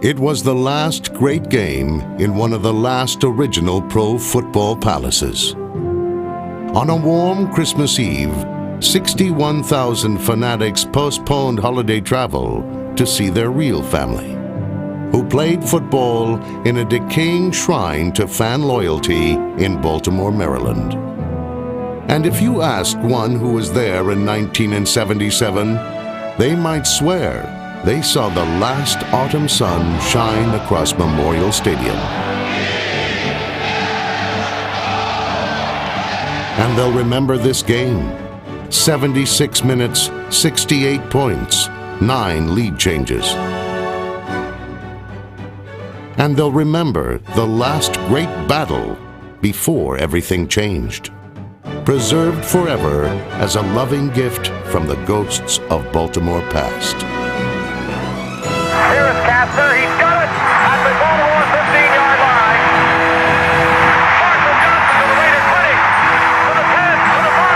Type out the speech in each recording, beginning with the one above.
It was the last great game in one of the last original pro football palaces. On a warm Christmas Eve, 61,000 fanatics postponed holiday travel to see their real family, who played football in a decaying shrine to fan loyalty in Baltimore, Maryland. And if you asked one who was there in 1977, they might swear they saw the last autumn sun shine across Memorial Stadium. And they'll remember this game. 76 minutes, 68 points, 9 lead changes. And they'll remember the last great battle before everything changed. Preserved forever as a loving gift from the ghosts of Baltimore past. Here is Kastner. He's got it at the Baltimore 15-yard line. Marshall Johnson to the lead at 20, to the 10, to the 5.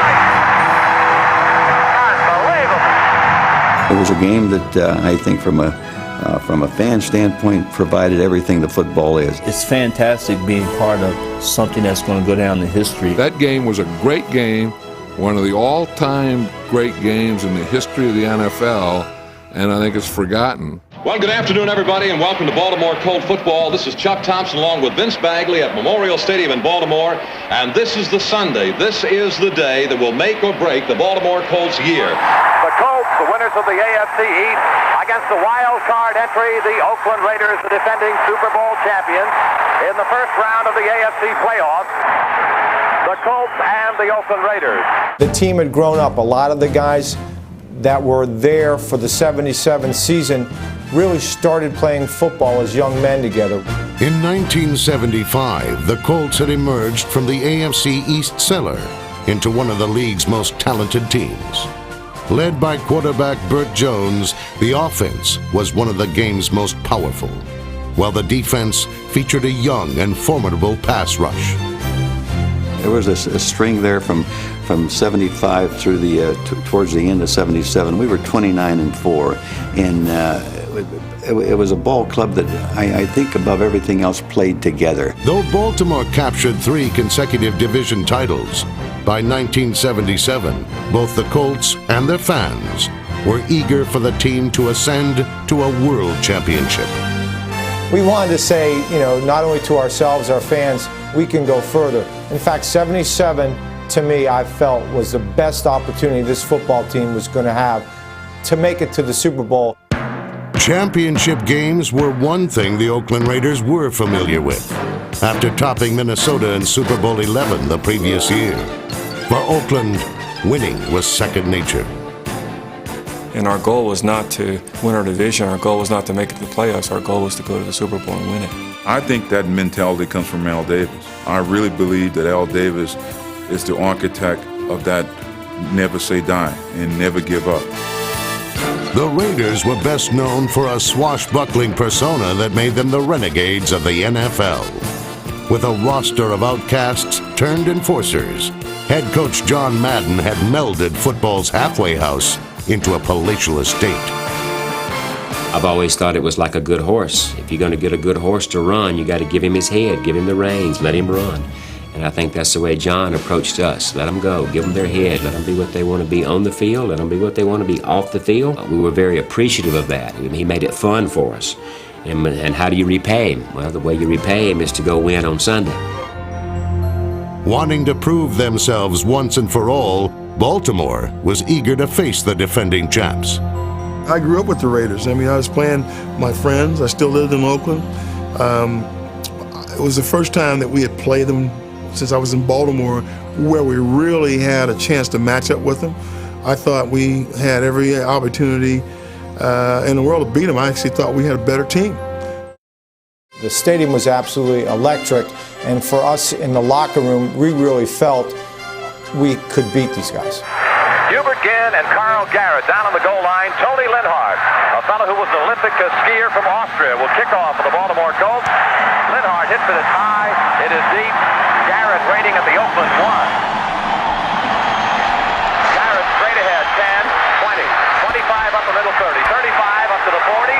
Unbelievable. It was a game that I think from a fan standpoint provided everything that football is. It's fantastic being part of something that's going to go down in history. That game was a great game, one of the all-time great games in the history of the NFL, and I think it's forgotten. Well, good afternoon, everybody, and welcome to Baltimore Colt Football. This is Chuck Thompson along with Vince Bagley at Memorial Stadium in Baltimore, and this is the Sunday. This is the day that will make or break the Baltimore Colts year. The Colts, the winners of the AFC East, against the wild card entry, the Oakland Raiders, the defending Super Bowl champions, in the first round of the AFC playoffs. The Colts and the Oakland Raiders. The team had grown up. A lot of the guys that were there for the 77 season really started playing football as young men together. In 1975, the Colts had emerged from the AFC East cellar into one of the league's most talented teams. Led by quarterback Burt Jones, the offense was one of the game's most powerful, while the defense featured a young and formidable pass rush. There was a string there from 75 through the towards the end of 77. We were 29-4, and it was a ball club that I think above everything else played together. Though Baltimore captured 3 consecutive division titles, by 1977, both the Colts and their fans were eager for the team to ascend to a world championship. We wanted to say, not only to ourselves, our fans, we can go further. In fact, 77, to me, I felt was the best opportunity this football team was going to have to make it to the Super Bowl. Championship games were one thing the Oakland Raiders were familiar with, after topping Minnesota in Super Bowl XI the previous year. For Oakland, winning was second nature. And our goal was not to win our division. Our goal was not to make it to the playoffs. Our goal was to go to the Super Bowl and win it. I think that mentality comes from Al Davis. I really believe that Al Davis is the architect of that never say die and never give up. The Raiders were best known for a swashbuckling persona that made them the renegades of the NFL. With a roster of outcasts turned enforcers, head coach John Madden had melded football's halfway house into a palatial estate. I've always thought it was like a good horse. If you're going to get a good horse to run, you got to give him his head, give him the reins, let him run. And I think that's the way John approached us. Let them go, give them their head, let them be what they want to be on the field, let them be what they want to be off the field. We were very appreciative of that. He made it fun for us. And how do you repay him? Well, the way you repay him is to go win on Sunday. Wanting to prove themselves once and for all, Baltimore was eager to face the defending champs. I grew up with the Raiders. I was playing my friends. I still lived in Oakland. It was the first time that we had played them since I was in Baltimore where we really had a chance to match up with them. I thought we had every opportunity in the world to beat them. I actually thought we had a better team. The stadium was absolutely electric, and for us in the locker room, we really felt we could beat these guys. Hubert Ginn and Carl Garrett down on the goal line. Tony Linhart, a fellow who was an Olympic skier from Austria, will kick off for the Baltimore Colts. Linhart hits it high. It is deep. Garrett waiting at the Oakland 1. Garrett straight ahead, 10, 20, 25 up the middle, 30, 35 up to the 40,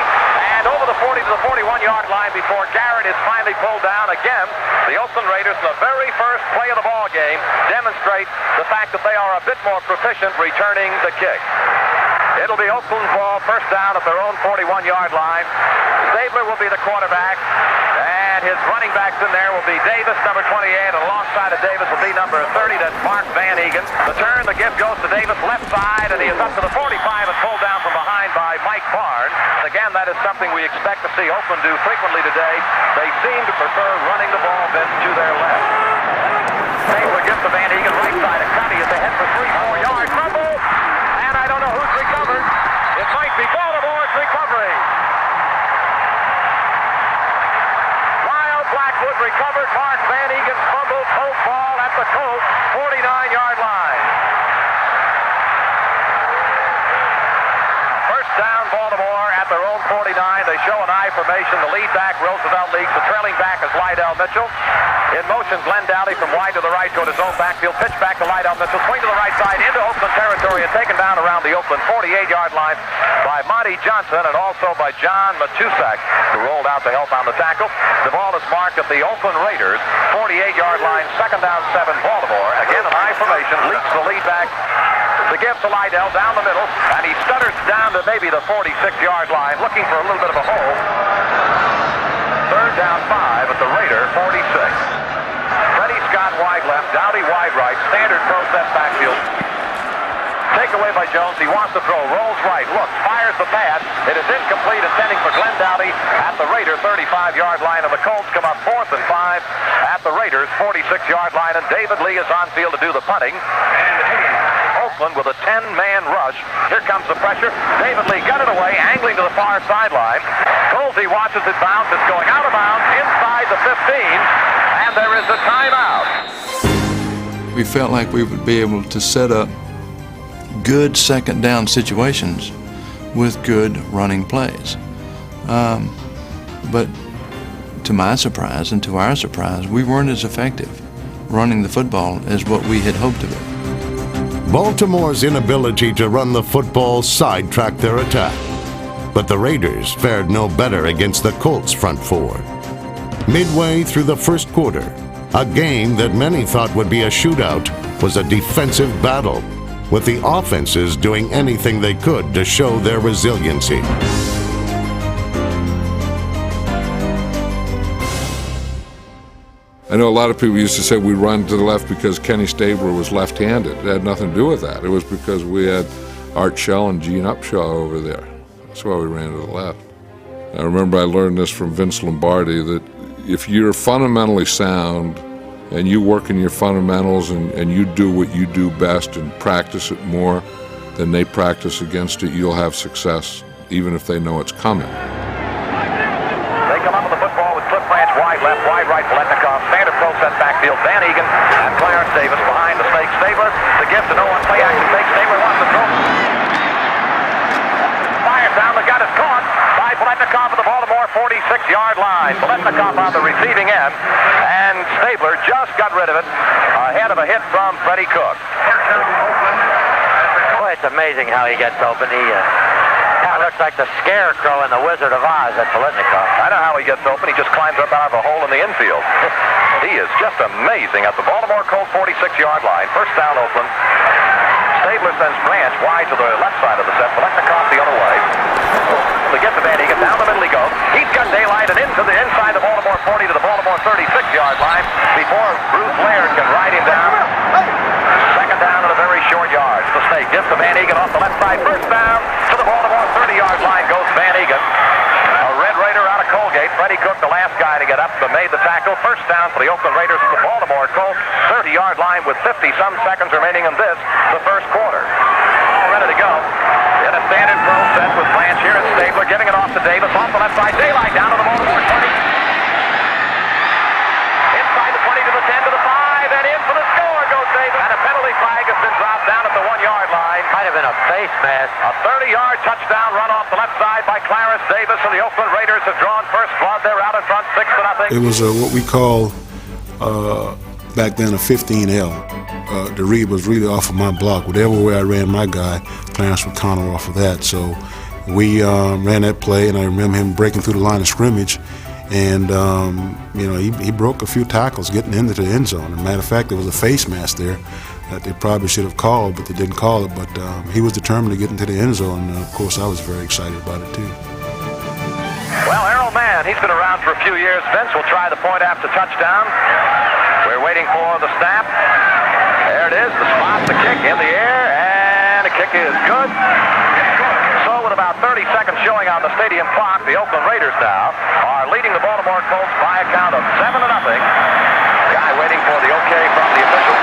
and over the 40 to the 41-yard line before Garrett is finally pulled down. Again, the Oakland Raiders, in the very first play of the ball game, demonstrate the fact that they are a bit more proficient returning the kick. It'll be Oakland's ball, first down at their own 41-yard line. Stabler will be the quarterback, and his running backs in there will be Davis, number 28, and alongside of Davis will be number 30, that's Mark Van Eegen. The turn, the give goes to Davis, left side, and he is up to the 45 and pulled down from behind by Mike Barnes. Again, that is something we expect to see Oakland do frequently today. They seem to prefer running the ball then to their left. Stabler gives to Van Eegen, right side, and Cuddy is ahead for 3-4 yards. Fumble, and I don't know who's recovered. It might be Baltimore's recovery. Blackwood recovered. Mark Van Eegen fumbled. Colt ball at the Colt 49-yard line. First down, Baltimore at their own 49. They show an I formation. The lead back, Roosevelt leaks. The trailing back is Lydell Mitchell. In motion, Glenn Dowdy from wide to the right toward his own backfield. Pitch back to Lydell Mitchell. Swing to the right side into Oakland territory and taken down around the Oakland 48-yard line by Monty Johnson and also by John Matusak, who rolled out to help on the tackle. The ball is marked at the Oakland Raiders 48-yard line, second down 7, Baltimore. Again, an I formation, leaks the lead back. The give to Lydell down the middle, and he stutters down to maybe the 46-yard line, looking for a little bit of a hole. Third down 5 at the Raider 46. Freddie Scott wide left, Dowdy wide right, standard process backfield. Takeaway by Jones. He wants to throw, rolls right, looks, fires the pass. It is incomplete, intending for Glenn Dowdy at the Raider 35-yard line, and the Colts come up 4th and 5 at the Raiders 46-yard line, and David Lee is on field to do the punting. Oakland with a 10-man rush. Here comes the pressure. David Lee got it away, angling to the far sideline. Colsey watches it bounce. It's going out of bounds inside the 15, and there is a timeout. We felt like we would be able to set up good second down situations with good running plays. But to my surprise and to our surprise, we weren't as effective running the football as what we had hoped to be. Baltimore's inability to run the football sidetracked their attack, but the Raiders fared no better against the Colts' front four. Midway through the first quarter, a game that many thought would be a shootout was a defensive battle, with the offenses doing anything they could to show their resiliency. I know a lot of people used to say we run to the left because Kenny Stabler was left-handed. It had nothing to do with that. It was because we had Art Shell and Gene Upshaw over there. That's why we ran to the left. I remember I learned this from Vince Lombardi, that if you're fundamentally sound and you work in your fundamentals and you do what you do best and practice it more than they practice against it, you'll have success, even if they know it's coming. They come up with the football with Cliff Branch wide left, wide right, Paletnikov, standard process backfield, Van Eegen, and Clarence Davis behind the snake. Stabler, the gift to no one, play action fake. Stabler wants to throw. Fires down, the gun is caught by Paletnikov at the Baltimore 46-yard line. Paletnikov on the receiving end, and Stabler just got rid of it ahead of a hit from Freddie Cook. Boy, it's amazing how he gets open. He looks like the scarecrow in the Wizard of Oz at Paletnikov. I know how he gets open. He just climbs up out of a hole in the infield. He is just amazing at the Baltimore Colt 46-yard line. First down, Oakland. Stabler sends Branch wide to the left side of the set. Paletnikov the other way. To get to Van Eegen, down the middle he goes. He's got daylight and into the inside the Baltimore 40 to the Baltimore 36-yard line before Bruce Laird can ride him down. Second down at a very short yard. The snake gives to Van Eegen off the left side. First down to the Baltimore 30-yard line goes Van Eegen. A Red Raider out of Colgate. Freddie Cook, the last guy to get up, but made the tackle. First down for the Oakland Raiders at the Baltimore Colts 30-yard line with 50-some seconds remaining in this, the first quarter. All ready to go. In a standard pro set with Blanche here and Stabler giving it off to Davis off the left side. Daylight down to the Baltimore 20. Inside the 20 to the 10 to the 5 and in for the score goes Davis. And a penalty flag has been dropped down at the 1-yard line. Might have been a face mask. A 30-yard touchdown run off the left side by Clarence Davis, and the Oakland Raiders have drawn first blood. They're out in front 6-0. It was what we call back then a 15L. The read was really off of my block. Whatever way I ran my guy, Clarence would counter off of that. So we ran that play, and I remember him breaking through the line of scrimmage, and he broke a few tackles getting into the end zone. As a matter of fact, there was a face mask there that they probably should have called, but they didn't call it. But he was determined to get into the end zone, and of course I was very excited about it too. Well, Errol Mann, he's been around for a few years. Vince will try the point after touchdown. We're waiting for the snap. There it is, the spot, the kick in the air, and the kick is good. So with about 30 seconds showing on the stadium clock, the Oakland Raiders now are leading the Baltimore Colts by a count of 7-0. Guy waiting for the okay from the official.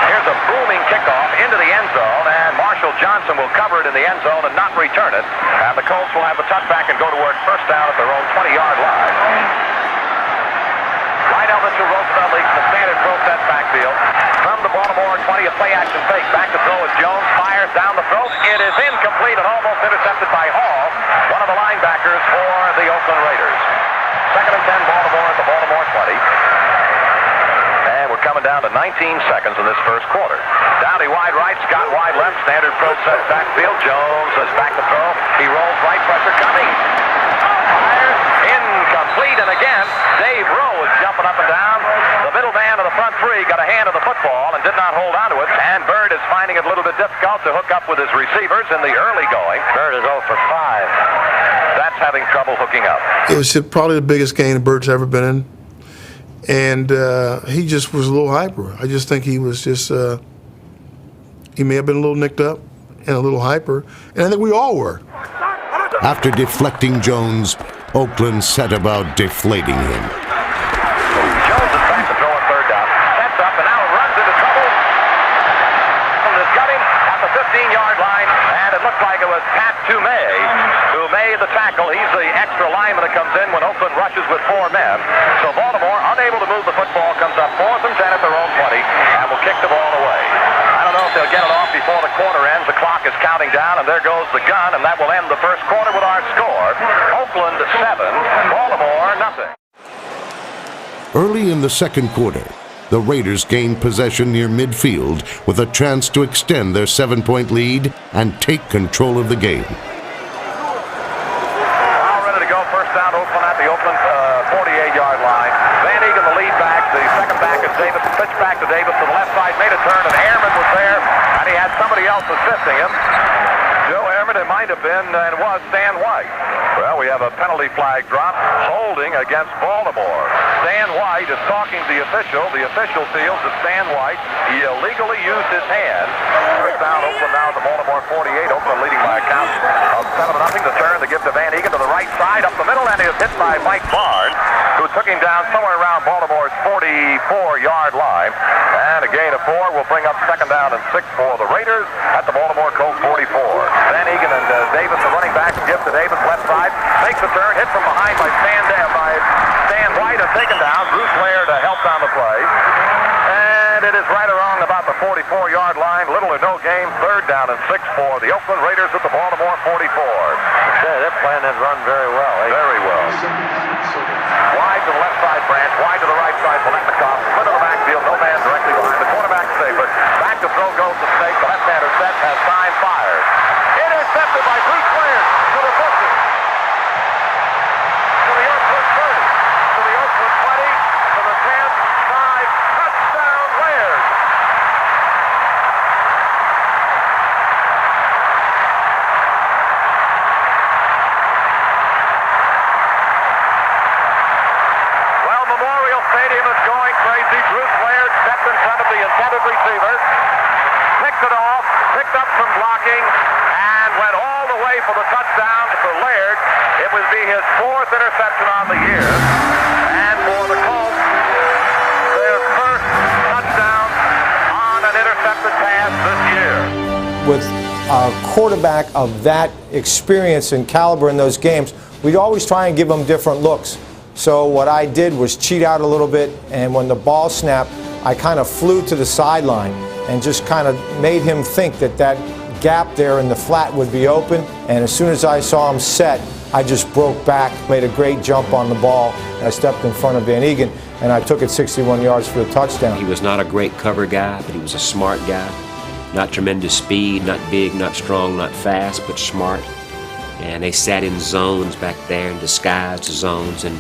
Here's a booming kickoff into the end zone, and Marshall Johnson will cover it in the end zone and not return it. And the Colts will have the touchback and go to work first down at their own 20-yard line. Lionel Mitchell Roosevelt leads the standard process backfield. From the Baltimore 20, a play-action fake. Back to throw as Jones fires down the throat. It is incomplete and almost intercepted by Hall, one of the linebackers for the Oakland Raiders. 2nd and 10, Baltimore at the Baltimore 20. And we're coming down to 19 seconds in this first quarter. Dowdy wide right, Scott wide left, standard process backfield. Jones is back to throw. He rolls right, pressure coming. Fires, incomplete, and again, Dave Rowe is jumping up and down. The middle man of the front three got a hand of the football and did not hold onto it. And Bird is finding it a little bit difficult to hook up with his receivers in the early going. Bird is 0 for 5. That's having trouble hooking up. It was probably the biggest game the Bird's ever been in. And he just was a little hyper. I just think he was just, he may have been a little nicked up and a little hyper. And I think we all were. After deflecting Jones, Oakland set about deflating him. Jones is back to throw on third down. Sets up and now runs into trouble. Has got him at the 15-yard line, and it looked like it was Pat Toomey who made the tackle. He's the extra lineman that comes in when Oakland rushes with 4 men. So Baltimore, unable to move the football, comes up 4th and 10 at their own 20 and will kick the ball away. I don't know if they'll get it off before the quarter ends. The clock is counting down, and there goes the gun, and that will end the first quarter with our score. Oakland 7, Baltimore nothing. Early in the second quarter, the Raiders gained possession near midfield with a chance to extend their 7-point lead and take control of the game. All ready to go. First down, Oakland at the Oakland 48-yard line. Van Egan, the lead back. The second back is Davis. Pitch back to Davis to the left side. Made a turn, and Ehrman was there, and he had somebody else assisting him. Joe Ehrman, it might have been, and it was Stan White. Well, we have a penalty flag drop, holding against Baltimore. Stan White is talking to the official. The official feels that Stan White, he illegally used his hand. First down, Oakland now at the Baltimore 48. Oakland leading by a count of 7-0. The turn to give to Van Egan to the right side, up the middle, and he is hit by Mike Barnes, who took him down somewhere around Baltimore's 44-yard line. And a gain of 4 will bring up second down and 6 for the Raiders at the Baltimore Colts 44. Van Egan and Davis, the running back, give to Davis left side, makes the turn, hit from behind by Stan White, and taken down. Bruce Laird helped on the play. And it is right around about the 44-yard line. Little or no game. Third down and 6 for the Oakland Raiders at the Baltimore 44. They're playing that run very well. Very well. Wide to the left side, Branch. Wide to the right side, Paletnikov. Split of the backfield. No man directly behind the quarterback, Safer. Back to throw goes to Snake. The left-hander set has time fired. Intercepted by Bruce Laird to the bushes. To the Oakland 30. To the Oakland 20. To the 10. 5. Touchdown, Laird. Well, Memorial Stadium is going crazy. Bruce Laird stepped in front of the intended receiver. Picked it off. Picked up some blocking. And went all the way for the touchdown for Laird. It would be his 4th interception on the year. And for the Colts, their first touchdown on an intercepted pass this year. With a quarterback of that experience and caliber in those games, we'd always try and give him different looks. So what I did was cheat out a little bit, and when the ball snapped, I kind of flew to the sideline and just kind of made him think that that gap there in the flat would be open. And as soon as I saw him set, I just broke back, made a great jump on the ball, and I stepped in front of Van Egan, and I took it 61 yards for the touchdown. He was not a great cover guy, but he was a smart guy. Not tremendous speed, not big, not strong, not fast, but smart. And they sat in zones back there, in disguised zones, and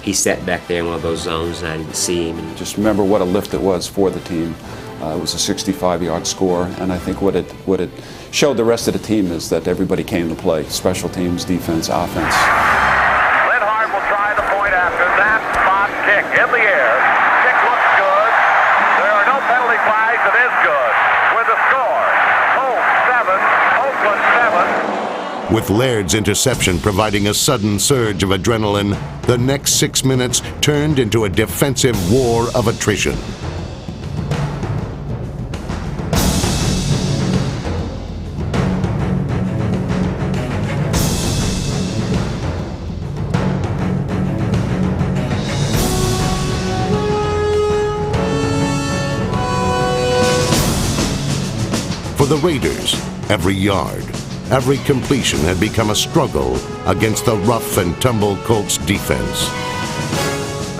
he sat back there in one of those zones, and I didn't see him. And just remember what a lift it was for the team. It was a 65-yard score, and I think what it showed the rest of the team is that everybody came to play, special teams, defense, offense. Linhart will try the point after that spot kick in the air. Kick looks good. There are no penalty flags. It is good. With the score, Colts 7, Oakland 7. With Laird's interception providing a sudden surge of adrenaline, the next 6 minutes turned into a defensive war of attrition. For the Raiders, every yard, every completion had become a struggle against the rough and tumble Colts defense.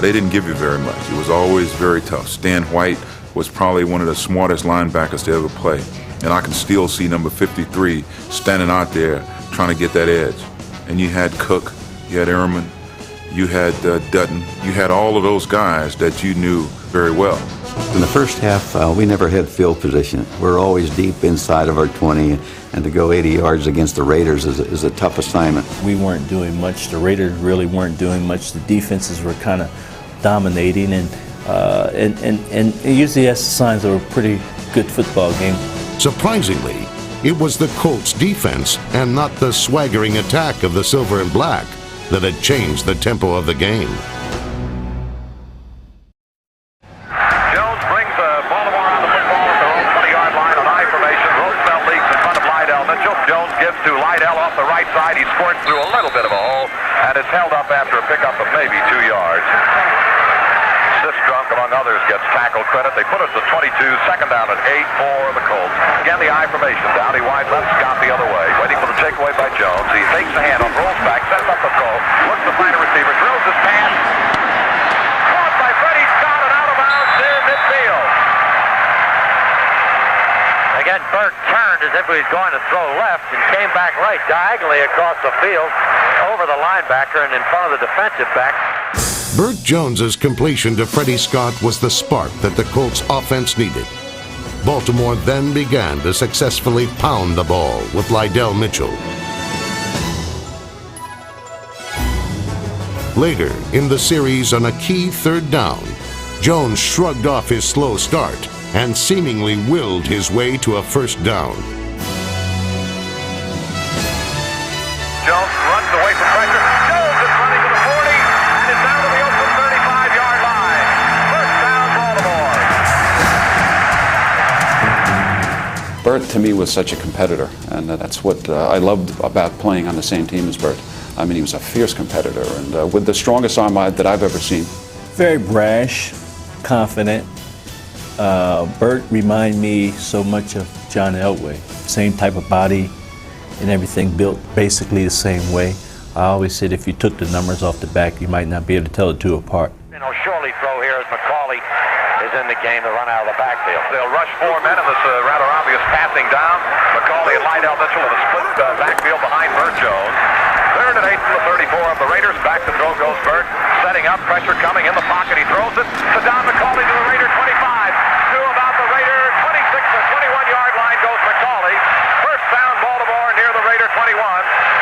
They didn't give you very much. It was always very tough. Stan White was probably one of the smartest linebackers to ever play. And I can still see number 53 standing out there trying to get that edge. And you had Cook, you had Ehrman, you had Dutton. You had all of those guys that you knew very well. In the first half, we never had field position. We're always deep inside of our 20, and to go 80 yards against the Raiders is a tough assignment. We weren't doing much. The Raiders really weren't doing much. The defenses were kind of dominating, and it usually has the signs of a pretty good football game. Surprisingly, it was the Colts defense and not the swaggering attack of the Silver and Black that had changed the tempo of the game. Jones brings Baltimore on the football at their own 20-yard line on I formation. Roosevelt leads in front of Lydell Mitchell. Jones gives to Lydell off the right side. He squirts through a little bit of a hole and is held up after a pickup of maybe 2 yards. Sistrunk, among others, gets tackle credit. They put us at 22, second down at 8 for the Colts. Again, the I formation. Dowdy wide left, Scott the other way. Waiting for the takeaway by Jones. He takes the handoff, rolls back, sets up the throw, looks to find a receiver, drills his pass. Caught by Freddie Scott and out of bounds near midfield. Again, Burt turned as if he was going to throw left and came back right diagonally across the field over the linebacker and in front of the defensive back. Burt Jones's completion to Freddie Scott was the spark that the Colts offense needed. Baltimore then began to successfully pound the ball with Lydell Mitchell. Later in the series, on a key third down, Jones shrugged off his slow start and seemingly willed his way to a first down. Jones runs away from pressure. Jones is running to the 40 and is down to the Oakland 35-yard line. First down, Baltimore. Burt, to me, was such a competitor, and that's what I loved about playing on the same team as Burt. I mean, he was a fierce competitor, and with the strongest arm that I've ever seen. Very brash, confident. Burt reminded me so much of John Elway. Same type of body and everything, built basically the same way. I always said if you took the numbers off the back, you might not be able to tell the two apart. Surely throw here as McCauley is in the game to run out of the backfield. They'll rush 4 men in this rather obvious passing down. McCauley and Lydell Mitchell in a split backfield behind Burt Jones. Third and 8 from the 34 of the Raiders. Back to throw goes Burt. Setting up, pressure coming in the pocket. He throws it to Don McCauley to the Raider 25. To about the Raider 26 or 21-yard line goes McCauley. First down, Baltimore near the Raider 21.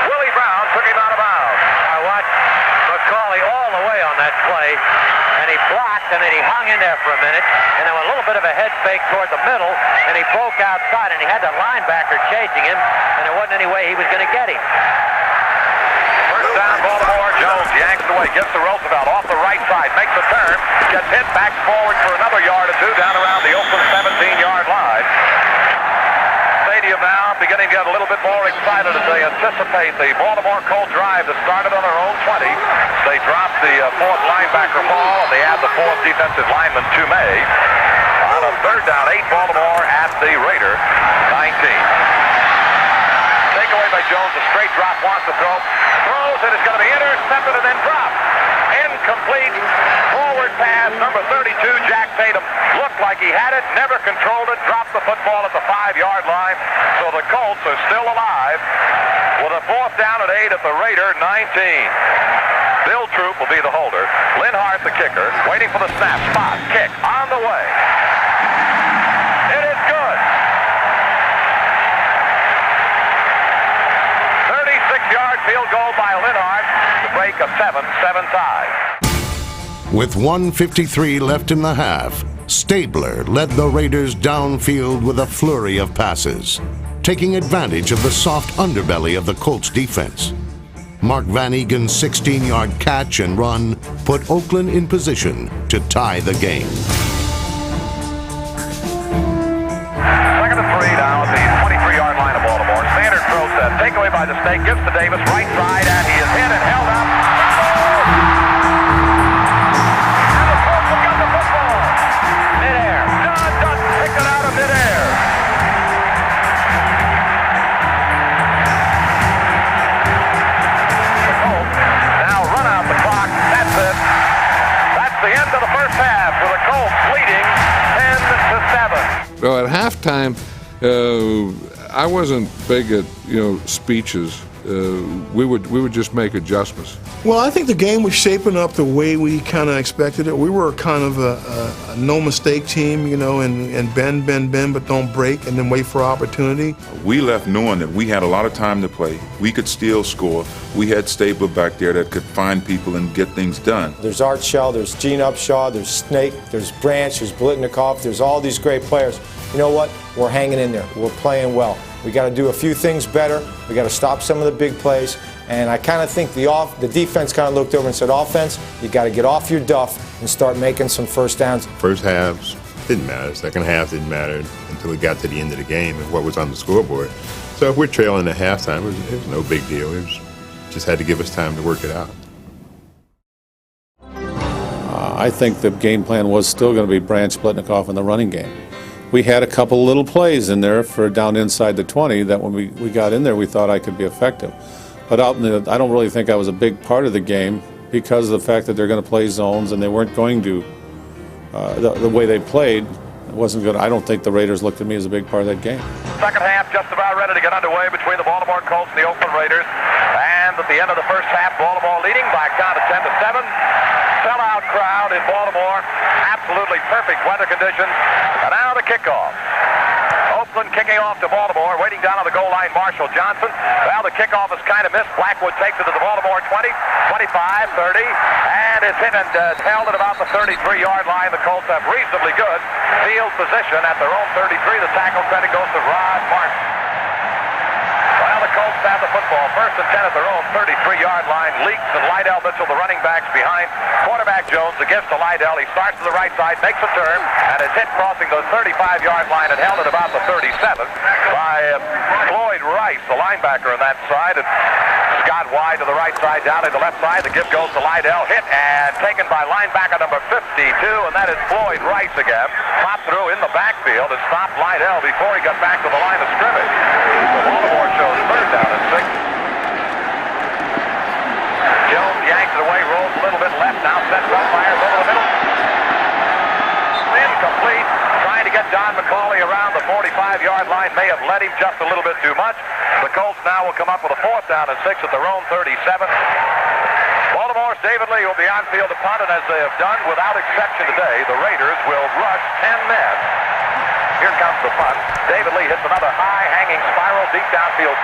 Willie Brown took him out of bounds. I watched McCauley all the way on that play, and he blocked, and then he hung in there for a minute, and then a little bit of a head fake toward the middle, and he broke outside, and he had the linebacker chasing him, and there wasn't any way he was going to get him. First down, Baltimore. Jones yanks away, gets to Roosevelt off the right side, makes a turn, gets hit back forward for another yard or two down around the Oakland 17-yard line. Stadium now beginning to get a little bit more excited as they anticipate the Baltimore Colts drive that started on their own 20. They drop the fourth linebacker ball, and they add the fourth defensive lineman, Tumay. On a third down, 8 Baltimore at the Raider 19. Takeaway by Jones, a straight drop, wants to throw. Throws, and it's going to be intercepted and then dropped. Incomplete. Forward pass, number 32, Jack Tatum. Looked like he had it, never controlled it, dropped the football at the 5-yard line. So the Colts are still alive with a 4th down and 8 at the Raider 19. Bill Troop will be the holder. Lynn Hart, the kicker, waiting for the snap. Spot, kick, on the way. It is good. 36-yard field goal by Lynn Hart to break a 7-7 tie. With 1:53 left in the half, Stabler led the Raiders downfield with a flurry of passes, taking advantage of the soft underbelly of the Colts defense. Mark Van Egen's 16-yard catch and run put Oakland in position to tie the game. 2nd and 3 now at the 23-yard line of Baltimore. Standard throw set. Takeaway by the Snake. Gives to Davis. Right side, and he is hit and held up. And the Colts have got the football. Midair. John Dutton picked it out of midair. The Colts now run out the clock. That's it. That's the end of the first half with the Colts leading 10-7. So at halftime, I wasn't big at speeches. We would just make adjustments. Well, I think the game was shaping up the way we kind of expected it. We were kind of a no-mistake team, and bend, but don't break, and then wait for opportunity. We left knowing that we had a lot of time to play. We could still score. We had Stabler back there that could find people and get things done. There's Art Shell, there's Gene Upshaw, there's Snake, there's Branch, there's Blitnikoff, there's all these great players. You know what? We're hanging in there. We're playing well. We got to do a few things better. We got to stop some of the big plays. And I kind of think the defense kind of looked over and said, offense, you got to get off your duff and start making some first downs. First halves didn't matter. Second half didn't matter until we got to the end of the game and what was on the scoreboard. So if we're trailing at halftime, it was no big deal. Just had to give us time to work it out. I think the game plan was still going to be Branch, Blitnikoff in the running game. We had a couple little plays in there for down inside the 20 that when we got in there, we thought I could be effective. But I don't really think I was a big part of the game because of the fact that they're going to play zones and they weren't going to. The way they played, it wasn't good. I don't think the Raiders looked at me as a big part of that game. Second half just about ready to get underway between the Baltimore Colts and the Oakland Raiders. And at the end of the first half, Baltimore leading by a count of 10-7. Sellout crowd in Baltimore. Absolutely perfect weather conditions. And now the kickoff. Oakland kicking off to Baltimore, waiting down on the goal line, Marshall Johnson. Well, the kickoff is kind of missed. Blackwood takes it to the Baltimore 20, 25, 30, and it's hit and held at about the 33-yard line. The Colts have reasonably good field position at their own 33. The tackle credit goes to Rod Martin. Well, the Colts have the football. First and 10 at their own 33-yard line. Leaks and Lydell Mitchell, the running backs behind. Quarterback Jones against to Lydell. He starts to the right side, makes a turn, and is hit crossing the 35-yard line and held at about the 37 by Floyd Rice, the linebacker on that side. And Scott wide to the right side, down to the left side. The give goes to Lydell. Hit and taken by linebacker number 52, and that is Floyd Rice again. Popped through in the backfield and stopped Lydell before he got back to the line of scrimmage. So Baltimore shows third down and 6. Jones yanks it away, rolls a little bit left, now sets up, fires over the middle. Incomplete. Trying to get Don McCauley around the 45-yard line. May have led him just a little bit too much. The Colts now will come up with a 4th down and 6 at their own 37. Baltimore's David Lee will be on field to punt, and as they have done without exception today, the Raiders will rush 10 men. Here comes the punt. David Lee hits another high hanging spiral deep downfield.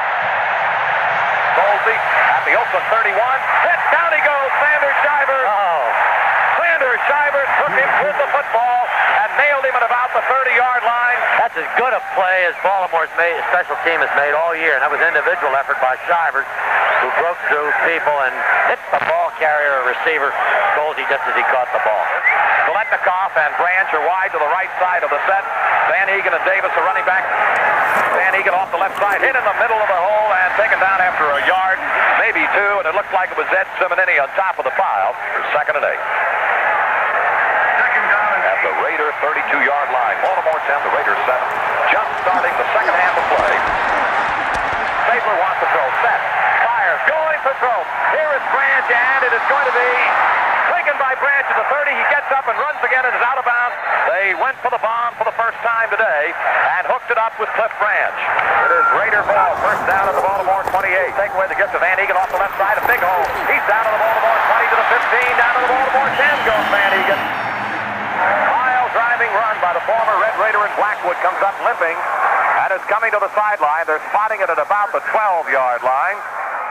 Bolsey at the Oakland 31. Hit, down he goes, Sanders Shiver. Sanders Shiver took him with the football and nailed him at about the 30-yard line. That's as good a play as Baltimore's special team has made all year, and that was an individual effort by Shivers, who broke through people and hit the ball carrier or receiver, Bolsey, just as he caught the ball. Blitnikoff and Branch are wide to the right side of the set. Van Eegen and Davis are running back. Van Eegen off the left side, hit in the middle of the hole and taken down after a yard, maybe 2, and it looked like it was Ed Simonini on top of the pile. 2nd and 8. At the Raider 32-yard line. Baltimore 10, the Raiders 7. Just starting the second half of play. Stabler wants to throw. Set. Fires. Going for throw. Here is Branch, and it is going to be Taken by Branch at the 30. He gets up and runs again and is out of bounds. They went for the bomb for the first time today and hooked it up with Cliff Branch. It is Raider ball. First down at the Baltimore 28. Take away the gift to Van Egan off the left side. A big hole. He's down to the Baltimore 20 to the 15. Down to the Baltimore 10 goes Van Egan. Wild driving run by the former Red Raider in Blackwood comes up limping and is coming to the sideline. They're spotting it at about the 12-yard line.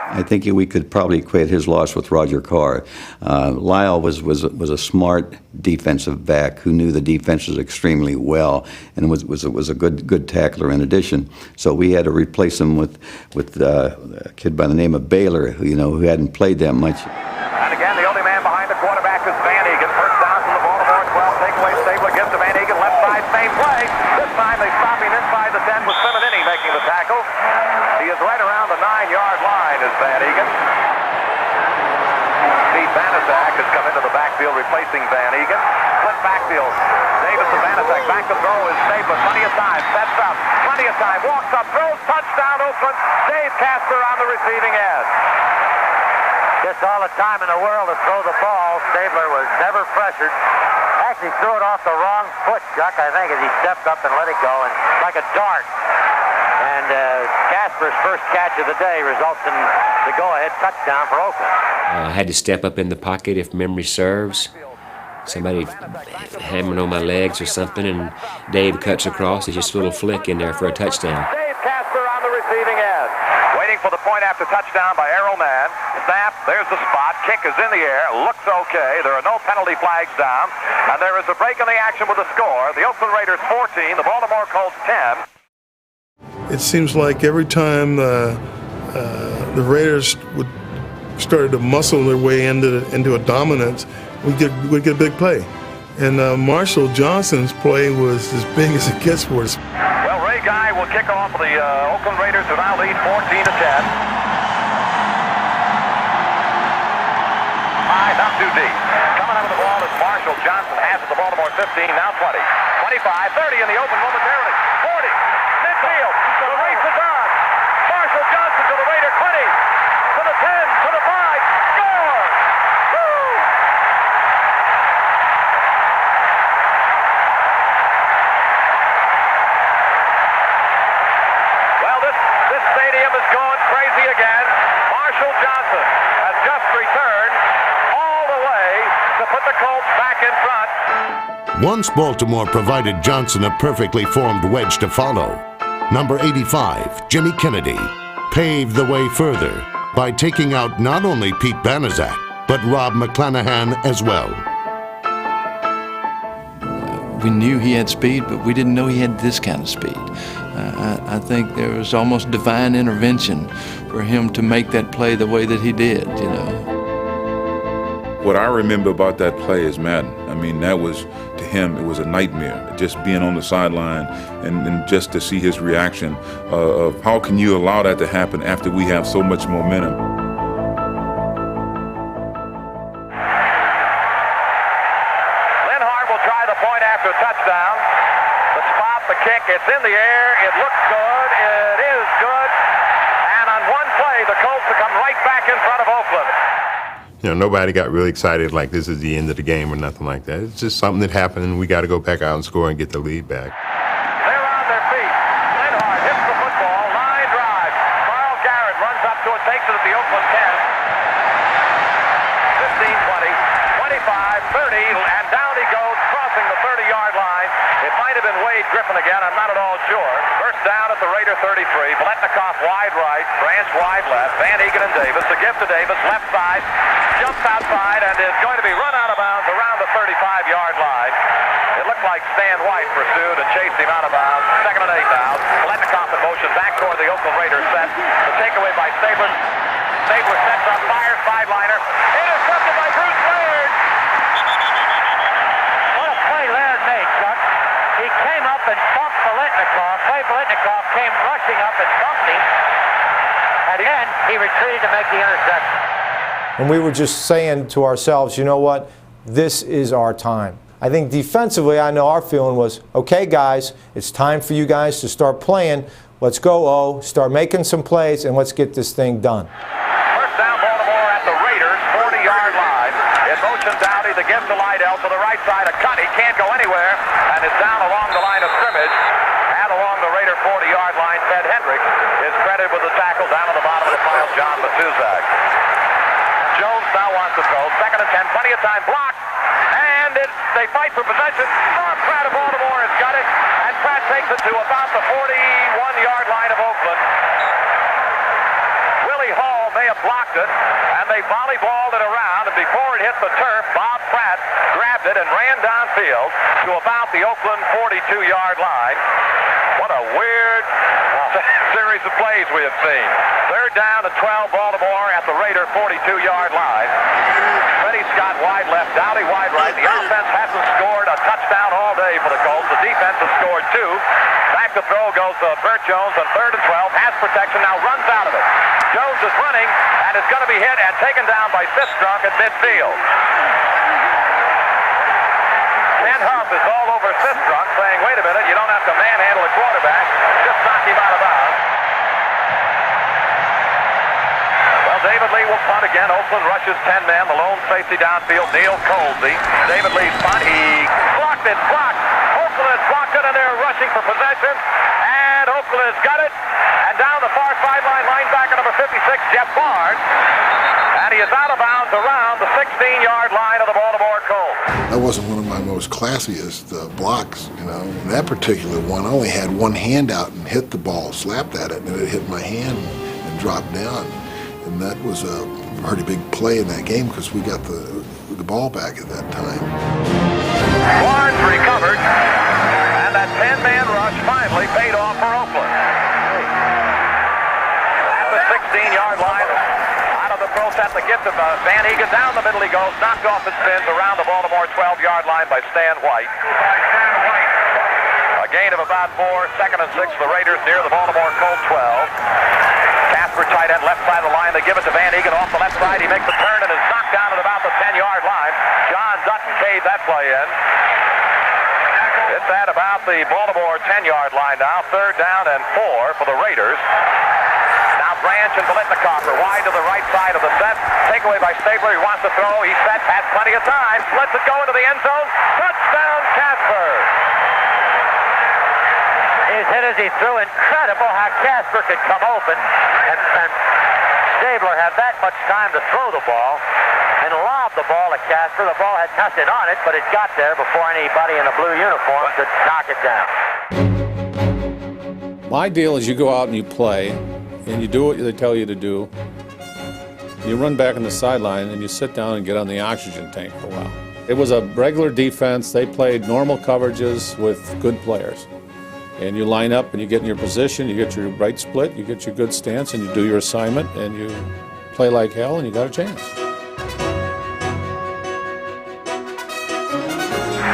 I think we could probably equate his loss with Roger Carr. Lyle was a smart defensive back who knew the defenses extremely well and was a good tackler in addition. So we had to replace him with a kid by the name of Baylor, who hadn't played that much. And again, the only man behind the quarterback is Van Egan. First down from the Baltimore 12. Takeaway Stabler gives to Van Egan. Left side, same play. This time they stop him inside the 10 with Simonini making the tackle. He is right around the 9-yard line is Van Egan. Steve Banaszak has come into the backfield replacing Van Egan. Split backfield. Davis to Banaszak. Back to throw is Stabler. Plenty of time. Sets up. Plenty of time. Walks up. Throws. Touchdown Oakland. Dave Casper on the receiving end. Just all the time in the world to throw the ball. Stabler was never pressured. Actually threw it off the wrong foot, Chuck, I think, as he stepped up and let it go, and like a dart. And Casper's first catch of the day results in the go-ahead touchdown for Oakland. I had to step up in the pocket, if memory serves. Somebody hammering on my legs or something, and Dave cuts across. It's just a little flick in there for a touchdown. Dave Casper on the receiving end. Waiting for the point after touchdown by Errol Mann. Snap, there's the spot. Kick is in the air. Looks okay. There are no penalty flags down. And there is a break in the action with the score. The Oakland Raiders 14, the Baltimore Colts 10. It seems like every time the Raiders started to muscle their way into a dominance, we'd get a big play. And Marshall Johnson's play was as big as it gets for us. Well, Ray Guy will kick off for the Oakland Raiders, who now lead 14-10. High, not too deep. Coming out of the ball is Marshall Johnson. Has it to Baltimore 15, now 20. 25, 30 in the open momentarily. 40, midfield. The race is on. Marshall Johnson to the Raider 20, to the 10, to the 5. Score! Woo! Well, this stadium is going crazy again. Marshall Johnson has just returned all the way to put the Colts back in front. Once Baltimore provided Johnson a perfectly formed wedge to follow, number 85, Jimmy Kennedy, paved the way further by taking out not only Pete Banaszak, but Rob McClanahan as well. We knew he had speed, but we didn't know he had this kind of speed. I think there was almost divine intervention for him to make that play the way that he did, What I remember about that play is Madden. I mean, that was, to him, it was a nightmare. Just being on the sideline and just to see his reaction of how can you allow that to happen after we have so much momentum. Linhart will try the point after touchdown. The spot, the kick, it's in the air. It looks good. It is good. And on one play, the Colts will come right back in front of Oakland. Nobody got really excited like this is the end of the game or nothing like that. It's just something that happened, and we got to go back out and score and get the lead back. They're on their feet. Linhart hits the football. Line drive. Carl Garrett runs up to it, takes it at the Oakland 10. 15, 20, 25, 30, and down he goes, crossing the 30-yard line. It might have been Wade Griffin again. I'm not at all sure. First down at the Raider 33. Biletnikoff wide right. Branch wide left. Van Egan and Davis. The gift to Davis. Left side. Jumps outside and is going to be run out of bounds around the 35-yard line. It looked like Stan White pursued and chased him out of bounds. Second and 8 now. Biletnikoff in motion back toward the Oakland Raiders set. The takeaway by Stabler. Stabler sets up, fires, sideliner. Intercepted by Bruce Laird. What a play Laird made, Chuck. He came up and bumped Biletnikoff. Biletnikoff came rushing up and bumped him. And then he retreated to make the interception. And we were just saying to ourselves, you know what? This is our time. I think defensively, I know our feeling was, okay, guys, it's time for you guys to start playing. Let's go, O. Start making some plays, and let's get this thing done. First down, Baltimore at the Raiders' 40-yard line. In motion possession. Dowdy, the give to Lydell to the right side. A cut. He can't go anywhere. And is down along the line of scrimmage. And along the Raider 40-yard line, Ted Hendricks is credited with the tackle down at the bottom of the pile, John Matuzak. Jones now wants to throw. 2nd and 10. Plenty of time. Blocked. And they fight for possession. Pratt of Baltimore has got it. And Pratt takes it to about the 41-yard line of Oakland. Willie Hall may have blocked it, and they volleyballed it around, and before it hit the turf, Bob Pratt grabbed it and ran downfield to about the Oakland 42-yard line. What a weird series of plays we have seen. 3rd down and 12, Baltimore at the Raider 42-yard line. Freddie Scott wide left, Dowdy wide right. The offense hasn't scored a touchdown all day for the Colts. The defense has scored 2. Back to throw goes Burt Jones on 3rd and 12. Has protection, now runs out of it. Jones is running and is going to be hit and taken down by Sistrunk at midfield. Ken Huff is all over Sistrunk saying, wait a minute, you don't have to manhandle a quarterback. Just knock him out of bounds. Well, David Lee will punt again. Oakland rushes 10 men. The lone safety downfield, Neil Colsey. David Lee's punt. He blocked it. Blocked. Oakland has blocked it, and they're rushing for possession. And Oakland has got it. And down the far sideline, linebacker number 56, Jeff Barnes. And he is out of bounds around the 16-yard line of the Baltimore Colts. That wasn't one of my most classiest blocks, you know. That particular one, I only had one hand out and hit the ball, slapped at it, and it hit my hand and dropped down. And that was a pretty big play in that game because we got the ball back at that time. Barnes recovered, and that 10-man rush finally paid off for Oakland. At the 16-yard line, out of the process, the gift of Van Egan. Down the middle he goes, knocked off his spins around the Baltimore 12-yard line by Stan White. A gain of about 4, 2nd and 6, the Raiders near the Baltimore Colt 12. Casper tight end, left side of the line. They give it to Van Egan off the left side. He makes the turn and is knocked down at about the 10-yard line. John Dutton caved that play in. It's at about the Baltimore 10-yard line now. 3rd down and 4 for the Raiders. Now Branch and Biletnikoff are wide to the right side of the set. Takeaway by Stabler. He wants to throw. He's set. Has plenty of time. Lets it go into the end zone. Touchdown, Casper. His hit as he threw. Incredible how Casper could come open and Stabler had that much time to throw the ball and lob the ball at Casper. The ball had nothing on it, but it got there before anybody in a blue uniform could knock it down. My deal is you go out and you play, and you do what they tell you to do. You run back on the sideline, and you sit down and get on the oxygen tank for a while. It was a regular defense. They played normal coverages with good players. And you line up and you get in your position, you get your right split, you get your good stance, and you do your assignment, and you play like hell, and you got a chance.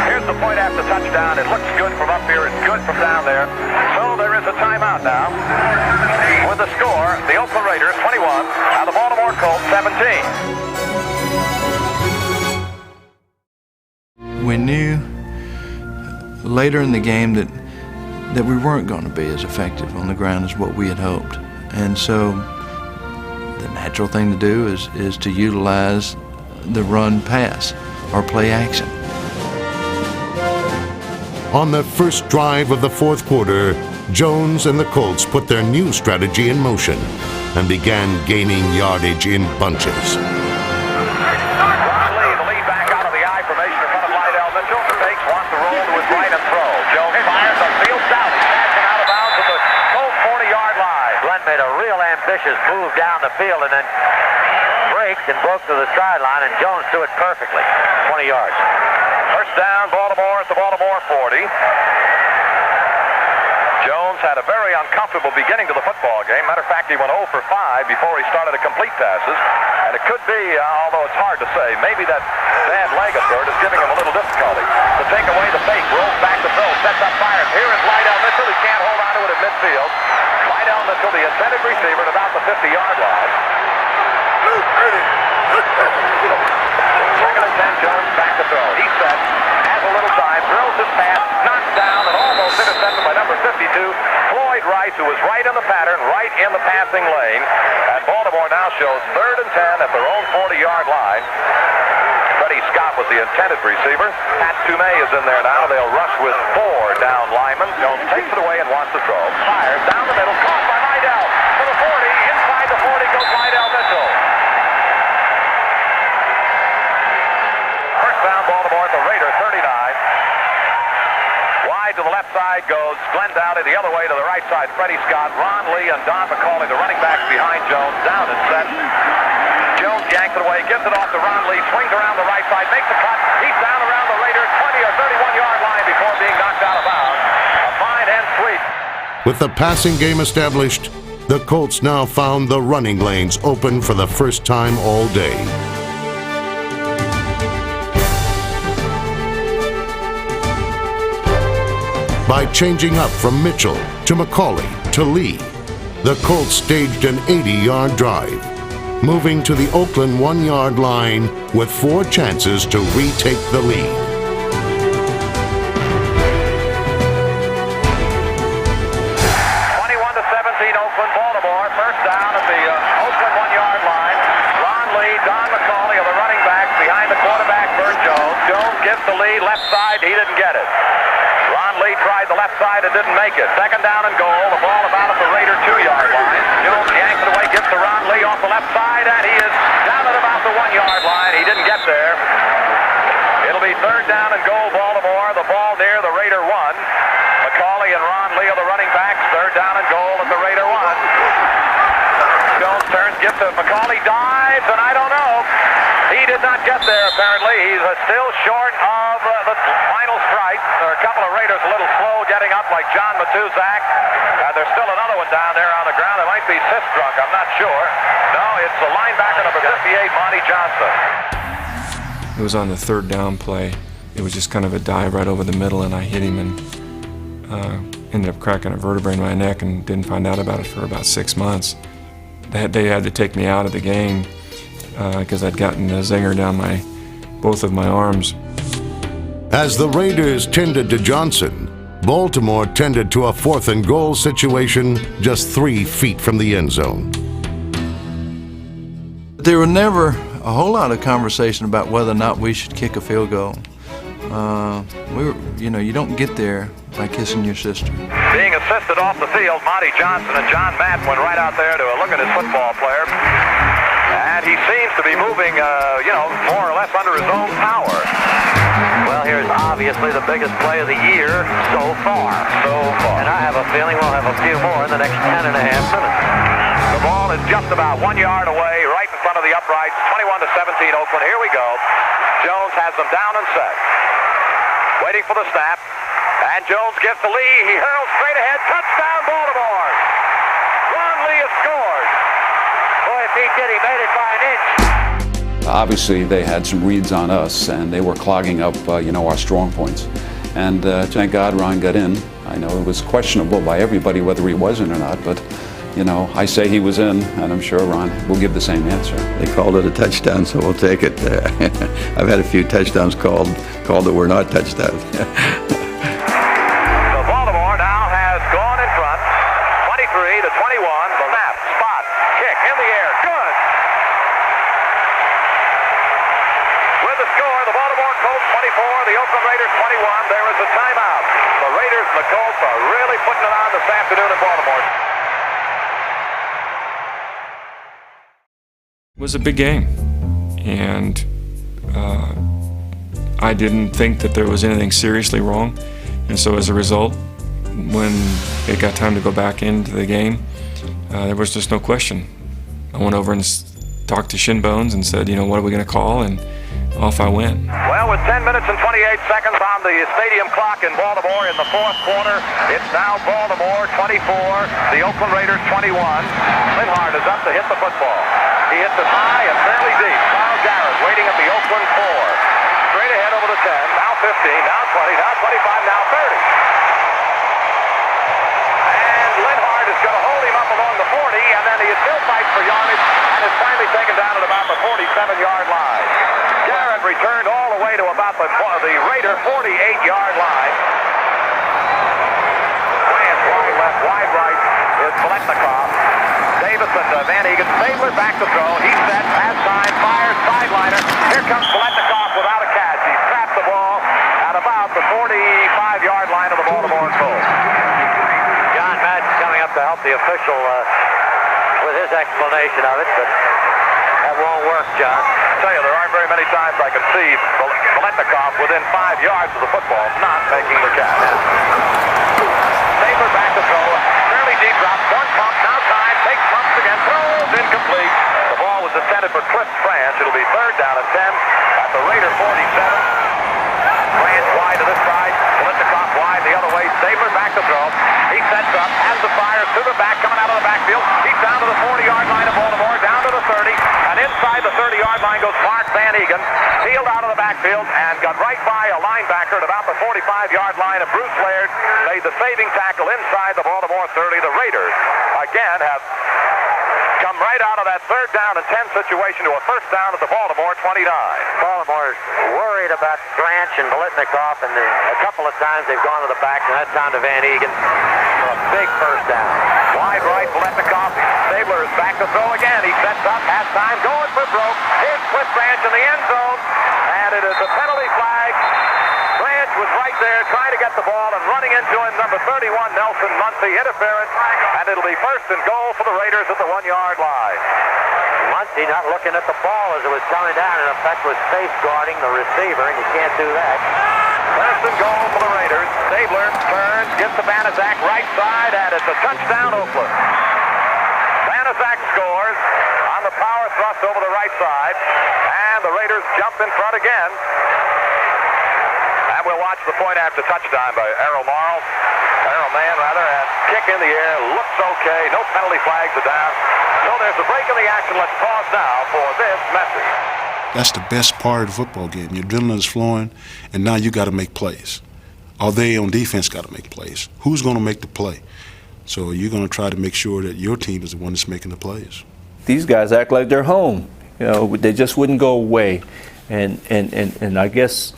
Here's the point after touchdown. It looks good from up here. It's good from down there. So there is a timeout now. With the score, the Oakland Raiders 21 and the Baltimore Colts 17. We knew later in the game that we weren't going to be as effective on the ground as what we had hoped. And so the natural thing to do is to utilize the run pass or play action. On the first drive of the 4th quarter, Jones and the Colts put their new strategy in motion and began gaining yardage in bunches. The lead back out of the I formation in front of Lydell Mitchell. Fakes, wants to roll to his right and throw. Jones fires upfield. Dowdy passing out of bounds at the Colts 40-yard line. Glenn made a real ambitious move down the field and then braked and broke to the sideline, and Jones threw it perfectly. 20 yards. First down, Baltimore at the Baltimore 40. Jones had a very uncomfortable beginning to the football game. Matter of fact, he went 0 for 5 before he started to complete passes. And it could be, although it's hard to say, maybe that bad leg of third is giving him a little difficulty. To take away the fake, rolls back to throw, sets up, fires. Here is Lydell Mitchell. He can't hold on to it at midfield. Lydell Mitchell, the intended receiver, at about the 50-yard line. 2nd and 10, Jones back to throw. He sets, has a little time, throws his pass, knocks down, and almost intercepted by number 52, Floyd Rice, who was right in the pattern, right in the passing lane. And Baltimore now shows 3rd and 10 at their own 40-yard line. Freddie Scott was the intended receiver. Pat Toomey is in there now. They'll rush with 4 down linemen. Jones takes it away and wants to throw. Fires down the middle. Caught by Lydell. To the 40. Inside the 40 goes Lydell Mitchell. First down, Baltimore at the Raider 39. Wide to the left side goes Glenn Dowdy. The other way to the right side, Freddie Scott, Ron Lee, and Don McCauley, the running backs behind Jones. Down and set. Jones yanks it away, gives it off to Ron Lee, swings around the right side, makes a cut. He's down around the Raider 20 or 31-yard line before being knocked out of bounds. A fine end sweep. With the passing game established, the Colts now found the running lanes open for the first time all day. By changing up from Mitchell to McCauley to Lee, the Colts staged an 80-yard drive, moving to the Oakland 1-yard line with 4 chances to retake the lead. Oakland, Baltimore, first down at the Oakland 1-yard line. Ron Lee, Don McCauley are the running backs behind the quarterback, Bert Jones. Jones gives the lead, left side, he didn't get it. Ron Lee tried the left side and didn't make it. Second down and goal, the ball about at the Raider 2-yard line. Jones yanks it away, gives to Ron Lee off the left side, and he is down at about the 1-yard line. He didn't get there. It'll be third down and goal, Baltimore. The ball near the Raider 1. McCauley and Ron Lee are the running backs. Third down and goal at the Raider 1. Jones turns, gives to McCauley, dives, and I don't know. He did not get there, apparently. He's still short of the final strike. There are a couple of Raiders a little slow getting up, like John Matuzak. And there's still another one down there on the ground. It might be Sistrunk, I'm not sure. No, it's the linebacker number 58, Monty Johnson. It was on the third down play. It was just kind of a dive right over the middle, and I hit him and ended up cracking a vertebrae in my neck and didn't find out about it for about 6 months. They had to take me out of the game because I'd gotten a zinger down both of my arms. As the Raiders tended to Johnson, Baltimore tended to a 4th and goal situation just 3 feet from the end zone. There were never a whole lot of conversation about whether or not we should kick a field goal. You don't get there by kissing your sister. Being assisted off the field, Monty Johnson and John Matt went right out there to look at his football player. And he seems to be moving, more or less under his own power. Well, here's obviously the biggest play of the year so far. And I have a feeling we'll have a few more in the next 10 and a half minutes. The ball is just about 1 yard away, right in front of the uprights. 21-17 Oakland. Here we go. Jones has them down and set. Waiting for the snap. And Jones gets the lead. He hurls straight ahead. Touchdown, Baltimore. Ron Lee has scored. Boy, if he did, he made it by an inch. Obviously, they had some reads on us, and they were clogging up, our strong points. And thank God Ron got in. I know it was questionable by everybody whether he was in or not, but I say he was in, and I'm sure Ron will give the same answer. They called it a touchdown, so we'll take it. I've had a few touchdowns called that were not touchdowns. So Baltimore now has gone in front, 23-21. The snap, spot, kick in the air, good. With the score, the Baltimore Colts 24, the Oakland Raiders 21. There is a timeout. The Raiders and the Colts are really putting it on this afternoon in Baltimore. It was a big game, and I didn't think that there was anything seriously wrong, and so as a result, when it got time to go back into the game, there was just no question. I went over and talked to Shinbones and said, what are we going to call, and off I went. Well, with 10 minutes and 28 seconds on the stadium clock in Baltimore in the 4th quarter, it's now Baltimore 24, the Oakland Raiders 21. Linhart is up to hit the football. He hits it high and fairly deep. Kyle Garrett waiting at the Oakland 4. Straight ahead over the 10, now 15, now 20, now 25, now 30. And Linhart is going to hold him up along the 40, and then he still fights for yardage, and is finally taken down at about the 47-yard line. Garrett returned all the way to about the Raider 48-yard line. Glance wide left, wide right is Biletnikoff. Davis and Van Egan. Stabler back to throw. He's set, pass time, fires, sideliner. Here comes Biletnikoff with controversial with his explanation of it, but that won't work, John. I tell you, there aren't very many times I can see Biletnikoff within 5 yards of the football not making the catch. Stabler back to throw. Fairly deep drop. One pump. Now time. Takes pumps again. Throws. Incomplete. The ball was intended for Cliff France. It'll be 3rd down and 10 at the Raider 47. France wide to this side. Biletnikoff wide the other way. Stabler back to throw. He sets up. Has the fire to the back. Coming out of the backfield. He's down to the 40-yard line of Baltimore. Down to the 30. And inside the 30-yard line goes Mark Van Egan. Peeled out of the backfield and got right by a linebacker at about the 45-yard line. And Bruce Laird made the saving tackle inside the Baltimore 30. The Raiders, again, have come right out of that 3rd down and 10 situation to a 1st down at the Baltimore 29. Baltimore's worried about Branch and Biletnikoff, and a couple of times they've gone to the back, and that's down to Van Egan for a big 1st down. Wide right, Biletnikoff. Stabler is back to throw again. He sets up, has time, going for broke. Here's Cliff Branch in the end zone, and it is a penalty flag. Branch was right there trying to get the ball and running into him. Number 31, Nelson Muncie, interference, and it'll be 1st and goal for the Raiders at the 1-yard line. Muncie not looking at the ball as it was coming down, in effect was safeguarding the receiver, and you can't do that. 1st and goal for the Raiders. Stabler turns, gets to Banaszak right side, and it's a touchdown, Oakland. Banaszak scores on the power thrust over the right side, and the Raiders jump in front again. And we'll watch the point after touchdown by Errol Mann, and kick in the air, looks okay, no penalty flags are down. So there's a break in the action. Let's pause now for this message. That's the best part of the football game. Your adrenaline is flowing, and now you got to make plays. Or they on defense got to make plays. Who's going to make the play? So you're going to try to make sure that your team is the one that's making the plays. These guys act like they're home. You know, they just wouldn't go away. And I guess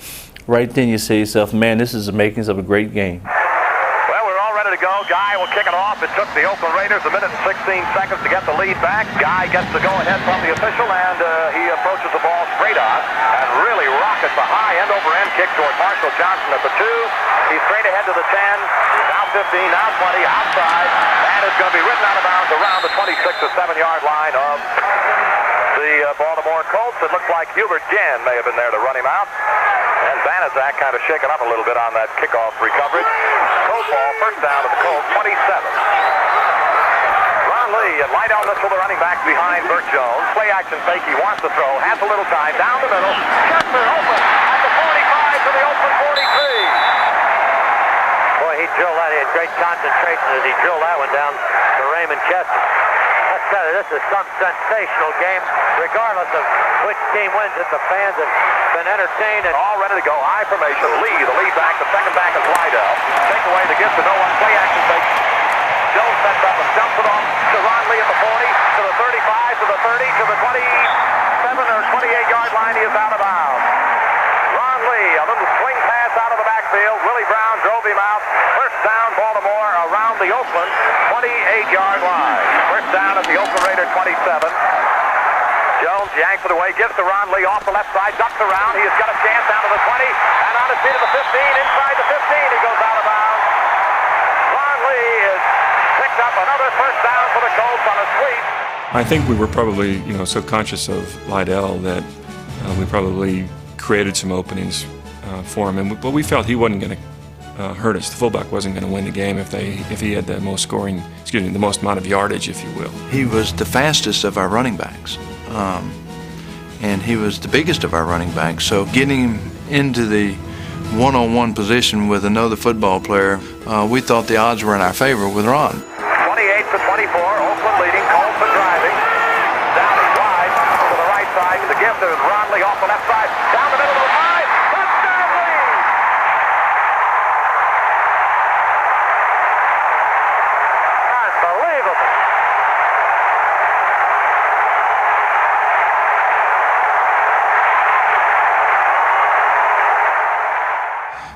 right then you say to yourself, man, this is the makings of a great game. Well, we're all ready to go. Guy will kick it off. It took the Oakland Raiders 1 minute and 16 seconds to get the lead back. Guy gets the go-ahead from the official, and he approaches the ball straight on and really rockets a high end-over-end kick toward Marshall Johnson at the 2. He's straight ahead to the 10, now 15, now 20, outside, and it's going to be ridden out of bounds around the 26 or 7-yard line of the Baltimore Colts. It looks like Hubert Jan may have been there to run him out. And Banaszak kind of shaken up a little bit on that kickoff recovery. Colts ball, 1st down to the Colts, 27. Ron Lee and Lydell Mitchell, the running back behind Burt Jones. Play action fake, he wants to throw, has a little time, down the middle. Chester open at the 45 to the Oakland 43. Boy, he drilled that. He had great concentration as he drilled that one down to Raymond Chester. Let's tell you, this is some sensational game, regardless of which team wins it. The fans have been entertained and all ready to go. I formation. Lee, the lead back. The second back is Lydell. Take away the gift to no one. Play action fake. Jones sets up and dumps it off to Ron Lee at the 40, to the 35, to the 30, to the 27 or 28-yard line. He is out of bounds. Ron Lee, a little swing pass out of the backfield. Willie Brown drove him out. 1st down, Baltimore around the Oakland 28-yard line. 1st down at the Oakland Raider 27. Jones yanks it away, gives to Ron Lee off the left side, ducks around. He has got a chance down to the 20, and on his feet to the 15, inside the 15, he goes out of bounds. Ron Lee has picked up another 1st down for the Colts on a sweep. I think we were probably, subconscious of Lydell that we probably created some openings for him, but we felt he wasn't going to hurt us. The fullback wasn't going to win the game if he had the most amount of yardage, if you will. He was the fastest of our running backs, and he was the biggest of our running backs. So getting him into the one-on-one position with another football player, we thought the odds were in our favor with Ron. 28-24, Oakland leading, Colts are driving. Down and wide to the right side to the gift of Ron Lee off the left side. Down the middle of the 5. Touchdown Lee! Unbelievable.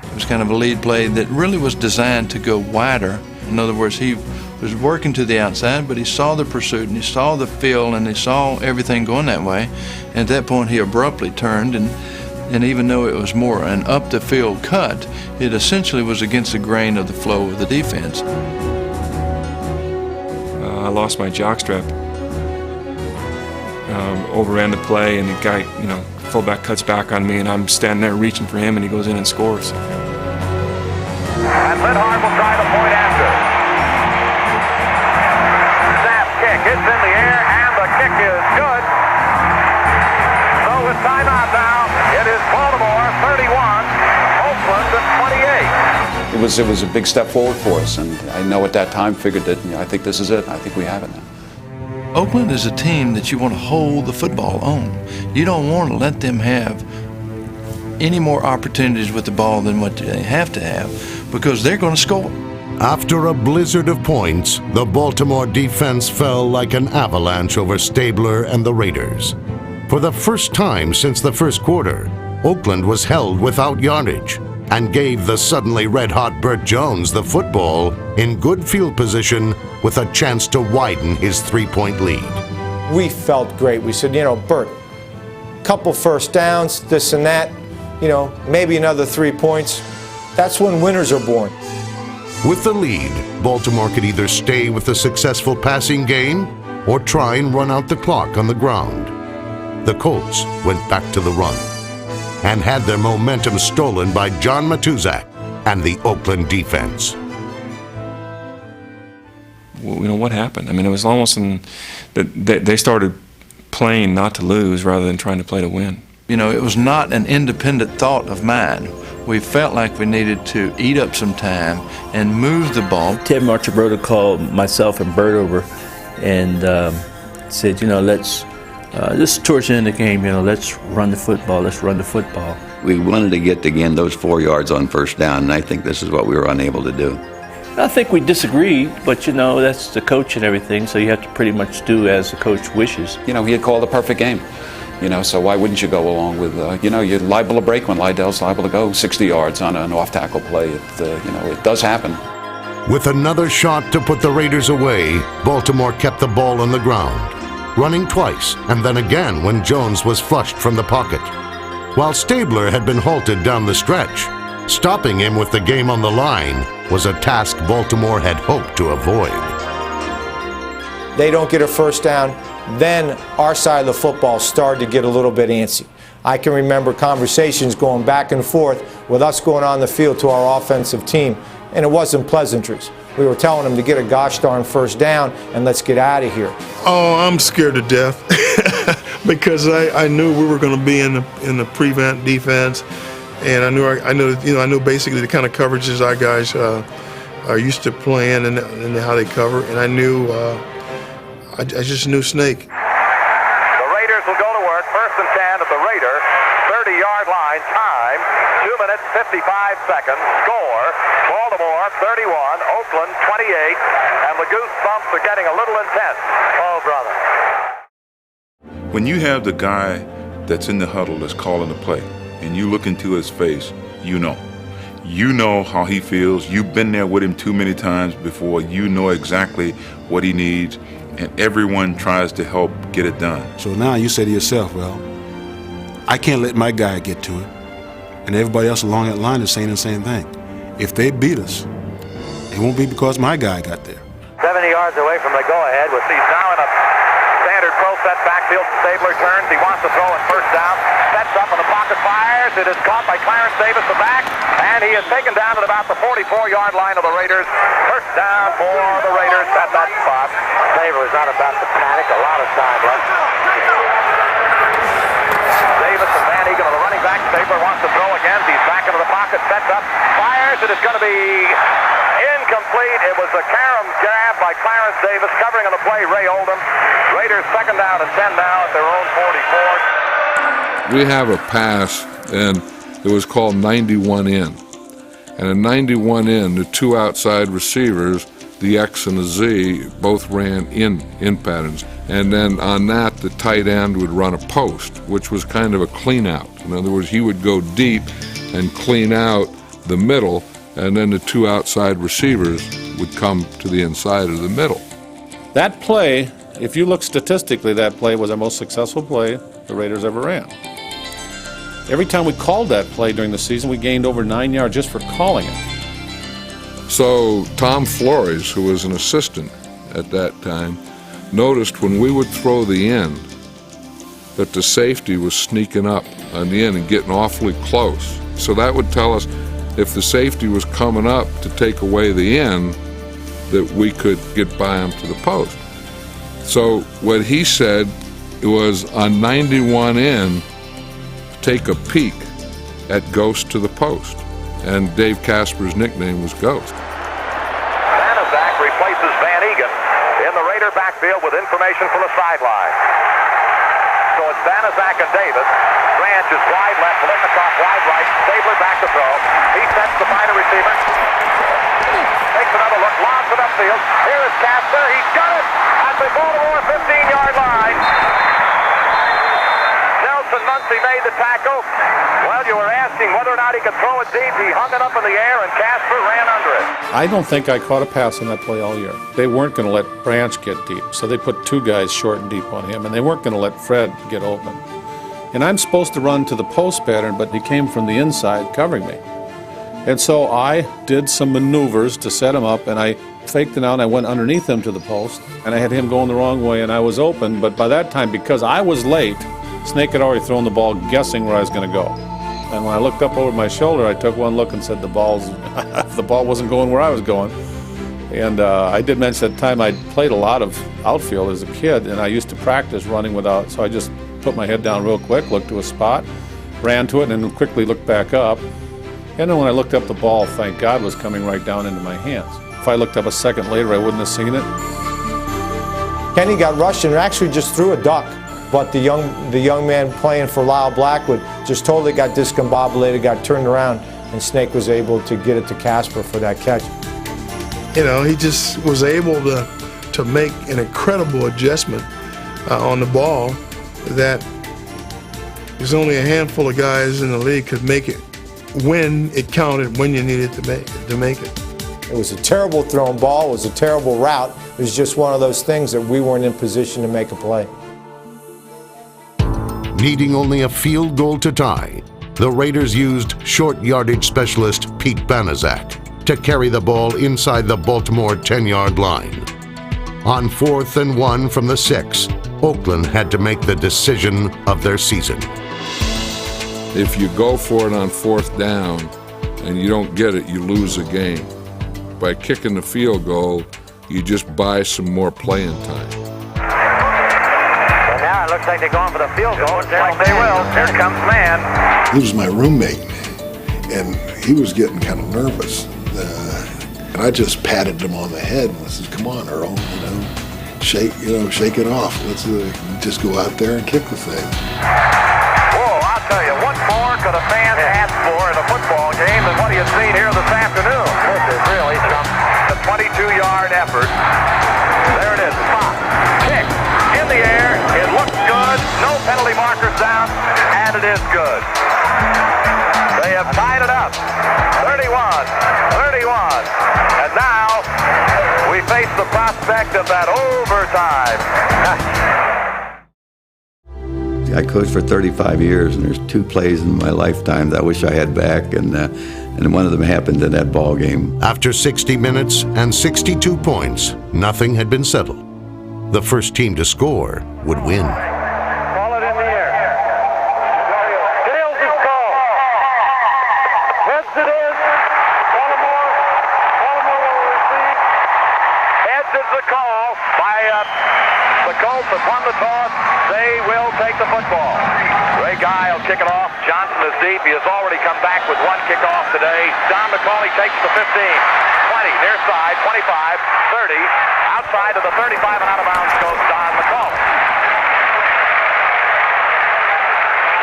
It was kind of a lead play that really was designed to go wider. In other words, he was working to the outside, but he saw the pursuit, and he saw the field, and he saw everything going that way. And at that point, he abruptly turned, and even though it was more an up-the-field cut, it essentially was against the grain of the flow of the defense. lost my jockstrap. Overran the play, and the guy, fullback cuts back on me, and I'm standing there reaching for him, and he goes in and scores. And Linhart will try the point after. Snap kick, it's in the air, and the kick is good. So with timeout now, it is Baltimore 31, Oakland 28. It was a big step forward for us, and I know at that time figured that I think this is it. I think we have it now. Oakland is a team that you want to hold the football on. You don't want to let them have any more opportunities with the ball than what they have to have, because they're going to score. After a blizzard of points, the Baltimore defense fell like an avalanche over Stabler and the Raiders. For the first time since the first quarter, Oakland was held without yardage and gave the suddenly red-hot Burt Jones the football in good field position with a chance to widen his three-point lead. We felt great. We said, Burt, couple first downs, this and that, maybe another 3 points. That's when winners are born. With the lead, Baltimore could either stay with a successful passing game or try and run out the clock on the ground. The Colts went back to the run and had their momentum stolen by John Matuszak and the Oakland defense. What happened? I mean, it was almost that they started playing not to lose rather than trying to play to win. It was not an independent thought of mine. We felt like we needed to eat up some time and move the ball. Ted Marchibroda called myself and Bert over and said, let's, this is towards the end of the game, let's run the football, We wanted to get, again, those 4 yards on first down, and I think this is what we were unable to do. I think we disagreed, but that's the coach and everything, so you have to pretty much do as the coach wishes. He had called a perfect game. So why wouldn't you go along with, you're liable to break when Lydell's liable to go 60 yards on an off-tackle play. It does happen. With another shot to put the Raiders away, Baltimore kept the ball on the ground, running twice and then again when Jones was flushed from the pocket. While Stabler had been halted down the stretch, stopping him with the game on the line was a task Baltimore had hoped to avoid. They don't get a first down. Then our side of the football started to get a little bit antsy. I can remember conversations going back and forth with us going on the field to our offensive team, and it wasn't pleasantries. We were telling them to get a gosh darn first down and let's get out of here. Oh, I'm scared to death because I knew we were going to be in the prevent defense, and I knew basically the kind of coverages our guys are used to playing and how they cover, and I knew. I just knew Snake. The Raiders will go to work. First and 10 at the Raider 30-yard line. Time 2 minutes 55 seconds. Score Baltimore 31, Oakland 28, and the goosebumps are getting a little intense. Oh, brother. When you have the guy that's in the huddle that's calling the play, and you look into his face, you know how he feels. You've been there with him too many times before. You know exactly what he needs. And everyone tries to help get it done. So now you say to yourself, well, I can't let my guy get to it. And everybody else along that line is saying the same thing. If they beat us, it won't be because my guy got there. 70 yards away from the go-ahead. He's now in a standard pro set backfield. Stabler turns. He wants to throw it first down. Sets up in the pocket, fires. It is caught by Clarence Davis, the back. And he is taken down at about the 44-yard line of the Raiders. First down for the Raiders at that spot. Stabler is not about to panic. A lot of time left. Davis and Van Egan are the running back. Stabler wants to throw again. He's back into the pocket. Sets up. Fires. It is going to be incomplete. It was a carom grab by Clarence Davis. Covering on the play, Ray Oldham. Raiders second down and 10 now at their own 44. We have a pass, and it was called 91 in. And in 91 in, the two outside receivers, the X and the Z, both ran in patterns. And then on that, the tight end would run a post, which was kind of a clean out. In other words, he would go deep and clean out the middle, and then the two outside receivers would come to the inside of the middle. That play, if you look statistically, that play was the most successful play the Raiders ever ran. Every time we called that play during the season, we gained over 9 yards just for calling it. So Tom Flores, who was an assistant at that time, noticed when we would throw the end that the safety was sneaking up on the end and getting awfully close. So that would tell us if the safety was coming up to take away the end, that we could get by him to the post. So what he said was on 91 in, take a peek at Ghost to the post. And Dave Casper's nickname was Ghost. Banaszak replaces Van Egan in the Raider backfield with information from the sideline. So it's Banaszak and Davis. Branch is wide left, Litnikoff wide right, Stabler back to throw. He sets the minor receiver. Takes another look, lobs it upfield. Here is Casper. He's got it at the Baltimore 15-yard line. Nelson Muncie made the tackle. Well, you were asking whether or not he could throw it deep. He hung it up in the air, and Casper ran under it. I don't think I caught a pass on that play all year. They weren't going to let Branch get deep, so they put two guys short and deep on him, and they weren't going to let Fred get open. And I'm supposed to run to the post pattern, but he came from the inside covering me. And so I did some maneuvers to set him up, and I faked it out, and I went underneath him to the post, and I had him going the wrong way, and I was open. But by that time, because I was late, Snake had already thrown the ball, guessing where I was going to go. And when I looked up over my shoulder, I took one look and said the ball wasn't going where I was going. And I did mention at the time I'd played a lot of outfield as a kid, and I used to practice running without, so I just put my head down real quick, looked to a spot, ran to it, and then quickly looked back up. And then when I looked up, the ball, thank God, was coming right down into my hands. If I looked up a second later, I wouldn't have seen it. Kenny got rushed and actually just threw a duck. But the young man playing for Lyle Blackwood just totally got discombobulated, got turned around, and Snake was able to get it to Casper for that catch. You know, he just was able to make an incredible adjustment on the ball that there's only a handful of guys in the league could make it when it counted, when you needed to make it. It was a terrible thrown ball. It was a terrible route. It was just one of those things that we weren't in position to make a play. Needing only a field goal to tie, the Raiders used short yardage specialist Pete Banaszak to carry the ball inside the Baltimore 10-yard line. On 4th and 1 from the 6, Oakland had to make the decision of their season. If you go for it on 4th down and you don't get it, you lose the game. By kicking the field goal, you just buy some more playing time. It looks like they're going for the field goal. Looks like they will. Here comes man. He was my roommate, and he was getting kind of nervous. And I just patted him on the head and I said, "Come on, Earl, shake it off. Let's just go out there and kick the thing." Whoa, I'll tell you, what more could a fan ask for in a football game than what you've seen here this afternoon? This is really a 22-yard effort. There it is. Pop. Kick. In the air. It looks good. No penalty markers down. And it is good. They have tied it up. 31. And now we face the prospect of that overtime. I coached for 35 years, and there's 2 plays in my lifetime that I wish I had back, and one of them happened in that ball game. After 60 minutes and 62 points, nothing had been settled. The first team to score would win. Ball it in the air. Gales is called. Heads it is. Baltimore will receive. Heads is the call by the Colts that won the toss. They will take the football. Ray Guy will kick it off. Johnson is deep. He has already come back with 1 kickoff today. Don McCauley takes the 15, 20, near side, 25, 30. Outside of the 35 and out of bounds goes Don McCauley.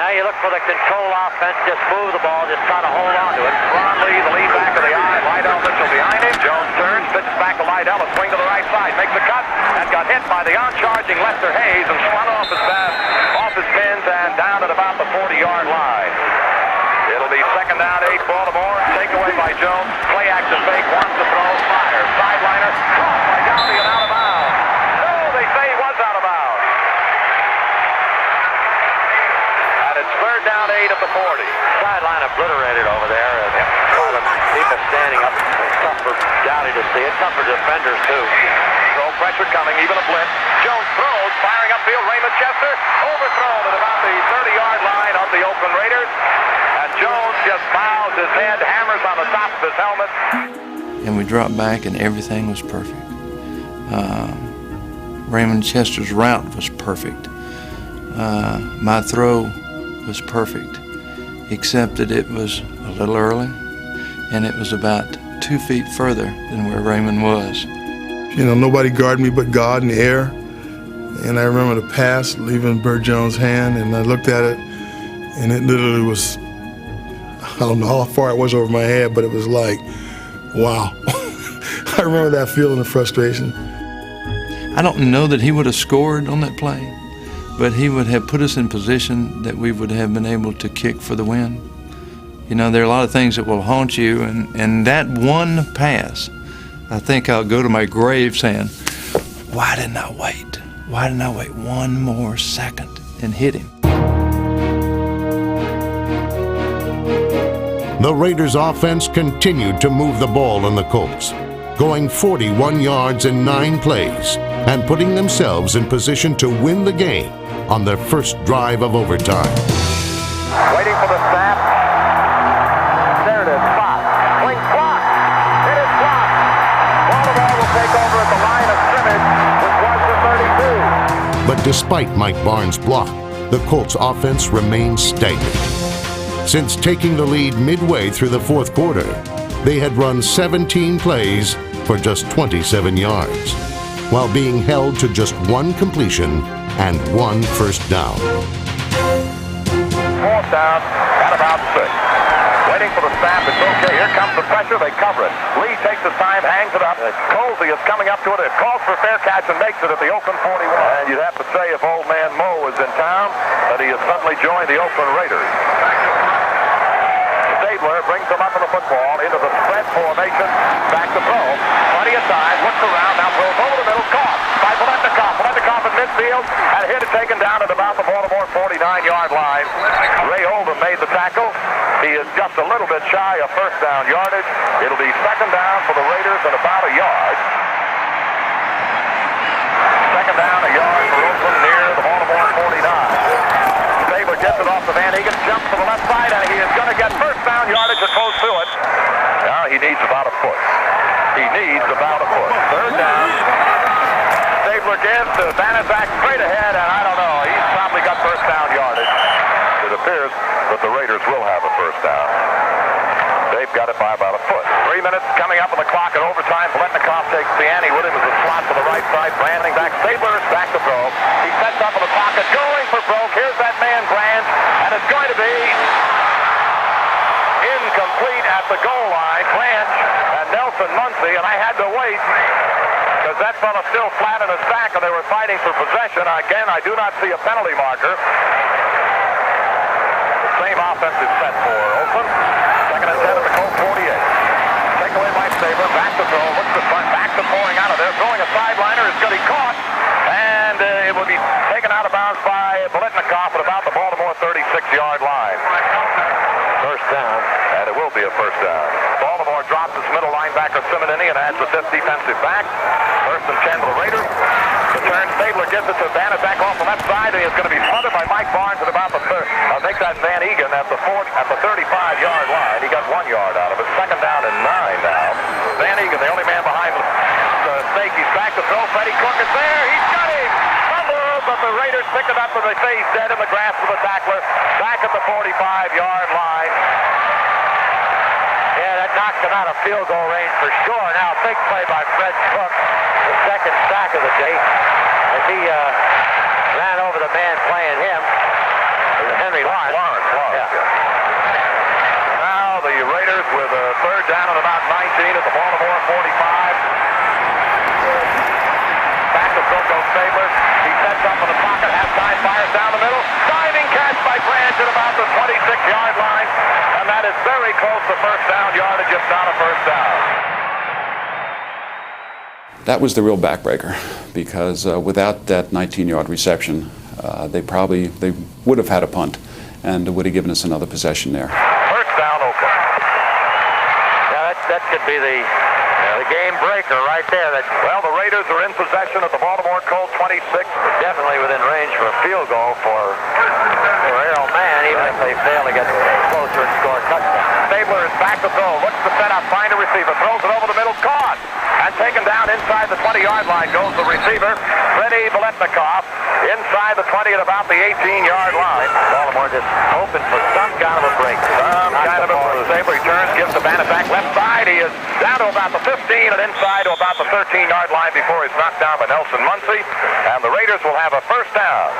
Now you look for the control offense. Just move the ball. Just try to hold on to it. Ron Lee, the lead back of the eye. Lydell Mitchell behind him. Jones turns, pitches back to Lydell. A swing to the right side. Makes a cut. And got hit by the on-charging Lester Hayes and spun off his pins and down at about the 40-yard line. It'll be 2nd down, 8 Baltimore. Takeaway by Jones. Play action fake. Wants to throw. Fires. Sideliner. Caught by Downey and out of bounds. No, they say he was out of bounds. And It's third down 8 at the 40. Sideline obliterated over there. While the people standing up, it's tough for Dowdy to see it. Tough for defenders, too. Throw pressure coming, even a blitz. Jones throws, firing upfield. Raymond Chester overthrown at about the 30-yard line of the Oakland Raiders. And Jones just bows his head, hammers on the top of his helmet. And we dropped back and everything was perfect. Raymond Chester's route was perfect. My throw was perfect, except that it was a little early and it was about 2 feet further than where Raymond was. You know, nobody guarded me but God in the air. And I remember the pass leaving Burt Jones' hand, and I looked at it, and it literally was, I don't know how far it was over my head, but it was like, wow. I remember that feeling of frustration. I don't know that he would have scored on that play, but he would have put us in position that we would have been able to kick for the win. You know, there are a lot of things that will haunt you, and that one pass, I think I'll go to my grave saying, why didn't I wait? Why didn't I wait one more second and hit him? The Raiders' offense continued to move the ball on the Colts, going 41 yards in 9 plays and putting themselves in position to win the game on their first drive of overtime. Waiting for the snap. There it is. Clock. Swing clock. It is blocked. Baltimore will take over at the line of scrimmage, which was the 32. But despite Mike Barnes' block, the Colts' offense remained stagnant. Since taking the lead midway through the fourth quarter, they had run 17 plays for just 27 yards, while being held to just 1 completion and 1 first down. Fourth down at about 6. Waiting for the snap. It's okay. Here comes the pressure. They cover it. Lee takes his time, hangs it up. Colsey is coming up to it. It calls for fair catch and makes it at the Oakland 41. And you'd have to say if old man Moe is in town that he has suddenly joined the Oakland Raiders. Stabler brings him up on the football into the spread formation. Back to throw. Plenty of time. Looks around. Now throws over the middle. Caught by Biletnikoff. Biletnikoff at midfield. And hit it taken down at about the Baltimore 49-yard line. Ray Oldham made the tackle. He is just a little bit shy of first down yardage. It'll be second down for the Raiders at about a yard. Second down, a yard for Oakland near the Baltimore 49. Stabler gets it off the Van Egan, jumps to the left side, and he is going to get first down yardage and close to it. Now he needs about a foot. He needs about a foot. Third down. Stabler gives to Banaszak straight ahead, and I don't know. He's probably got first down yardage. It appears that the Raiders will have a first down. They've got it by about a foot. 3 minutes coming up on the clock at overtime. Biletnikoff takes the ante with him as a slot to the right side. Branding back. Stabler is back to Brogue. He sets up in the pocket, going for Brogue. Here's that man, Branch, and it's going to be incomplete at the goal line. Branch and Nelson Muncy, and I had to wait because that fella still flat in his sack, and they were fighting for possession. Again, I do not see a penalty marker. Same offensive set for Oakland. Second and 10 at the Colt 48. Take away by Stabler. Back to throw. Looks to front. Back to pouring out of there. Throwing a sideliner. It's going to be caught. And it will be taken out of bounds by Biletnikoff at about the Baltimore 36-yard line. First down. And it will be a first down. Baltimore drops its middle linebacker Simonini and adds the 5th defensive back. First and 10 to the Raiders. Return. Stabler gives it to Banaszak off the left side, and he's going to be flooded by Mike Barnes at about the third. I think that's Van Egan at the 35-yard line. He got 1 yard out of it. Second down and 9 now. Van Egan, the only man behind the snake. He's back to throw. Freddie Cook is there. He's got him. Fumble, but the Raiders pick it up, and they say he's dead in the grasp of the tackler. Back at the 45-yard line. Yeah, that knocked him out of field goal range for sure. Now a big play by Fred Cook, the second sack of the day, as he ran over the man playing him. Henry Lawrence. Yeah. Now the Raiders with a third down at about 19 at the Baltimore 45. Back to Coco Stabler. He sets up in the pocket, has time, fires down the middle. Diving catch by Branch at about the 26-yard line. And that is very close to first down yardage, if not a first down. That was the real backbreaker, because without that 19-yard reception, they would have had a punt, and would have given us another possession there. First down, Oakland. Yeah, that could be the game breaker right there. Well, the Raiders are in possession of the Baltimore Colts 26. Definitely within range for a field goal for Errol Mann, even if they fail to get closer and score a touchdown. Stabler is back to throw. Looks to set up, find a receiver, throws it over the middle, caught. And taken down inside the 20-yard line goes the receiver, Freddie Biletnikoff, inside the 20 at about the 18-yard line. Baltimore just hoping for some kind of a break. Some kind of a break. Stabler returns, gives the Bennett back left side. He is down to about the 15 and inside to about the 13-yard line before he's knocked down by Nelson Muncy. And the Raiders will have a first down.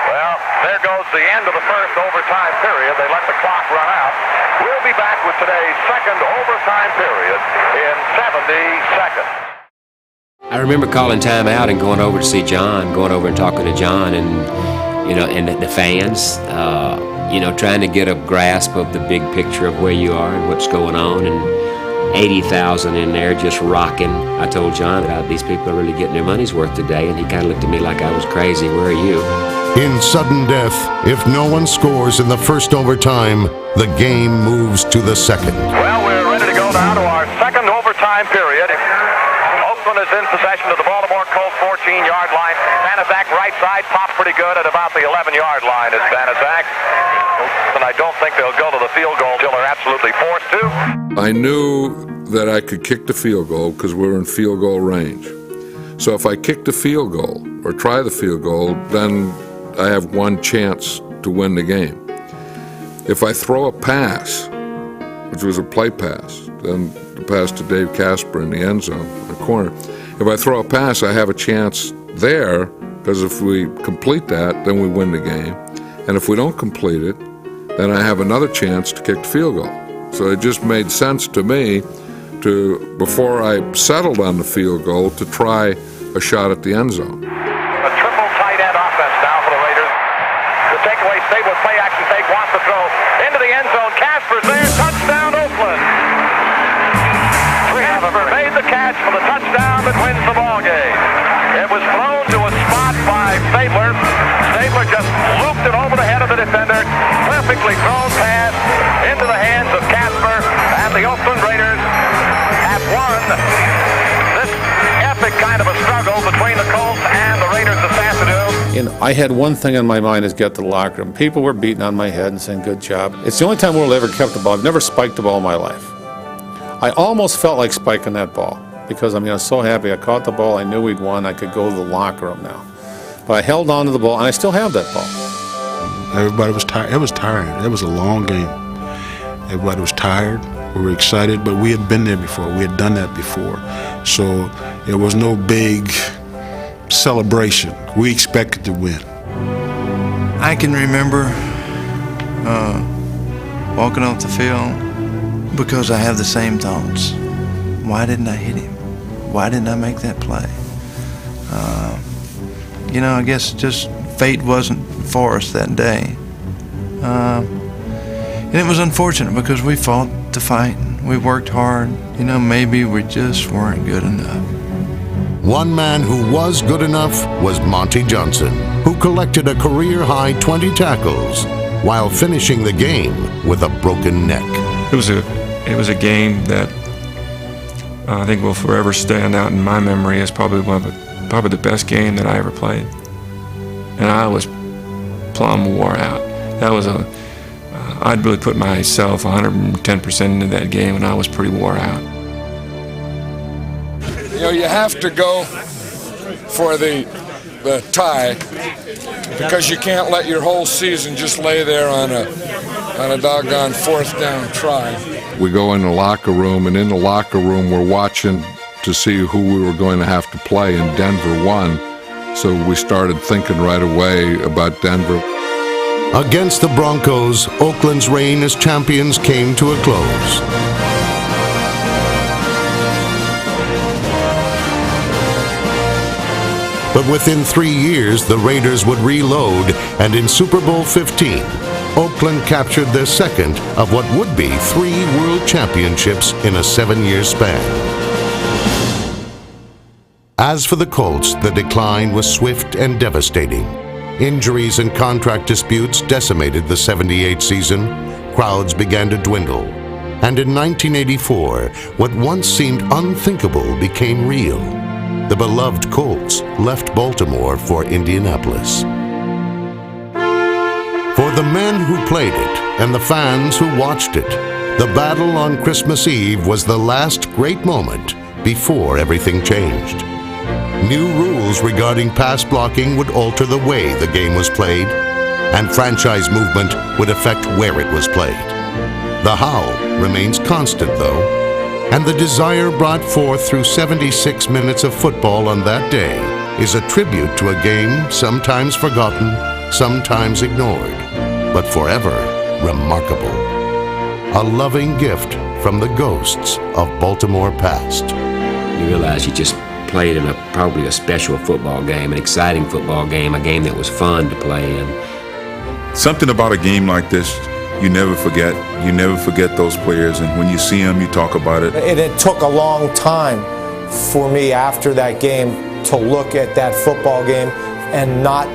Well, there goes the end of the first overtime period. They let the clock run out. We'll be back with today's second overtime period in 70 seconds. I remember calling time out and going over to see John, going over and talking to John and, and the fans, trying to get a grasp of the big picture of where you are and what's going on. And 80,000 in there just rocking. I told John that these people are really getting their money's worth today, and he kind of looked at me like I was crazy. Where are you? In sudden death, if no one scores in the first overtime, the game moves to the second. Well, we're ready to go now to our second overtime period. Oakland is in possession of the Baltimore Colts 14-yard line. Banaszak right side popped pretty good at about the 11-yard line is Banaszak. And I don't think they'll go to the field goal until they're absolutely forced to. I knew that I could kick the field goal because we're in field goal range. So if I kick the field goal or try the field goal, then I have one chance to win the game. If I throw a pass, which was a play pass, then the pass to Dave Casper in the end zone, in the corner. If I throw a pass, I have a chance there, because if we complete that, then we win the game. And if we don't complete it, then I have another chance to kick the field goal. So it just made sense to me to, before I settled on the field goal, to try a shot at the end zone. A triple tight end offense now for the Raiders. The takeaway, Stabler play action fake, wants to throw into the end zone. Casper's there, touchdown Oakland. Casper made the catch for the touchdown that wins the ball game. It was thrown to a spot by Stabler. Stabler just looped it over the head of the defender. Perfectly thrown pass into the hands of Casper, and the Oakland Raiders have won this epic kind of a struggle between the Colts and the Raiders this afternoon. I had one thing in my mind is get to the locker room. People were beating on my head and saying, good job. It's the only time Will ever kept the ball. I've never spiked the ball in my life. I almost felt like spiking that ball because, I was so happy. I caught the ball. I knew we'd won. I could go to the locker room now. But I held on to the ball, and I still have that ball. Everybody was tired. It was tiring. It was a long game. Everybody was tired. We were excited, but we had been there before. We had done that before. So there was no big celebration. We expected to win. I can remember walking off the field because I have the same thoughts. Why didn't I hit him? Why didn't I make that play? I guess just fate wasn't for us that day. And it was unfortunate because we fought the fight. We worked hard. Maybe we just weren't good enough. One man who was good enough was Monty Johnson, who collected a career-high 20 tackles while finishing the game with a broken neck. It was a game that I think will forever stand out in my memory as probably the best game that I ever played. And I was plumb wore out. That was I'd really put myself 110% into that game, and I was pretty wore out. You have to go for the tie because you can't let your whole season just lay there on a doggone fourth down try. We go in the locker room, and in the locker room we're watching to see who we were going to have to play, and Denver won. So we started thinking right away about Denver. Against the Broncos, Oakland's reign as champions came to a close. But within 3 years, the Raiders would reload, and in Super Bowl 15, Oakland captured their second of what would be 3 world championships in a 7-year span. As for the Colts, the decline was swift and devastating. Injuries and contract disputes decimated the '78 season. Crowds began to dwindle. And in 1984, what once seemed unthinkable became real. The beloved Colts left Baltimore for Indianapolis. For the men who played it and the fans who watched it, the battle on Christmas Eve was the last great moment before everything changed. New rules regarding pass blocking would alter the way the game was played, and franchise movement would affect where it was played. The how remains constant, though, and the desire brought forth through 76 minutes of football on that day is a tribute to a game sometimes forgotten, sometimes ignored, but forever remarkable. A loving gift from the ghosts of Baltimore past. You realize you just played in probably a special football game, an exciting football game, a game that was fun to play in. Something about a game like this, you never forget. You never forget those players, and when you see them, you talk about it. It took a long time for me after that game to look at that football game and not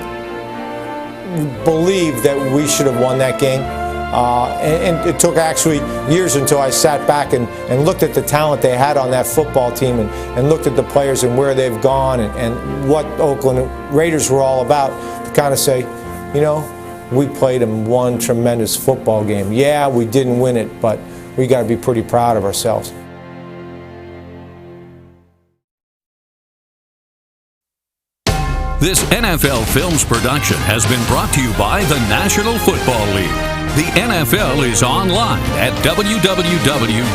believe that we should have won that game. And it took actually years until I sat back and looked at the talent they had on that football team and looked at the players and where they've gone and what Oakland Raiders were all about to kind of say, you know, we played in one tremendous football game. Yeah, we didn't win it, but we got to be pretty proud of ourselves. This NFL Films production has been brought to you by the National Football League. The NFL is online at www.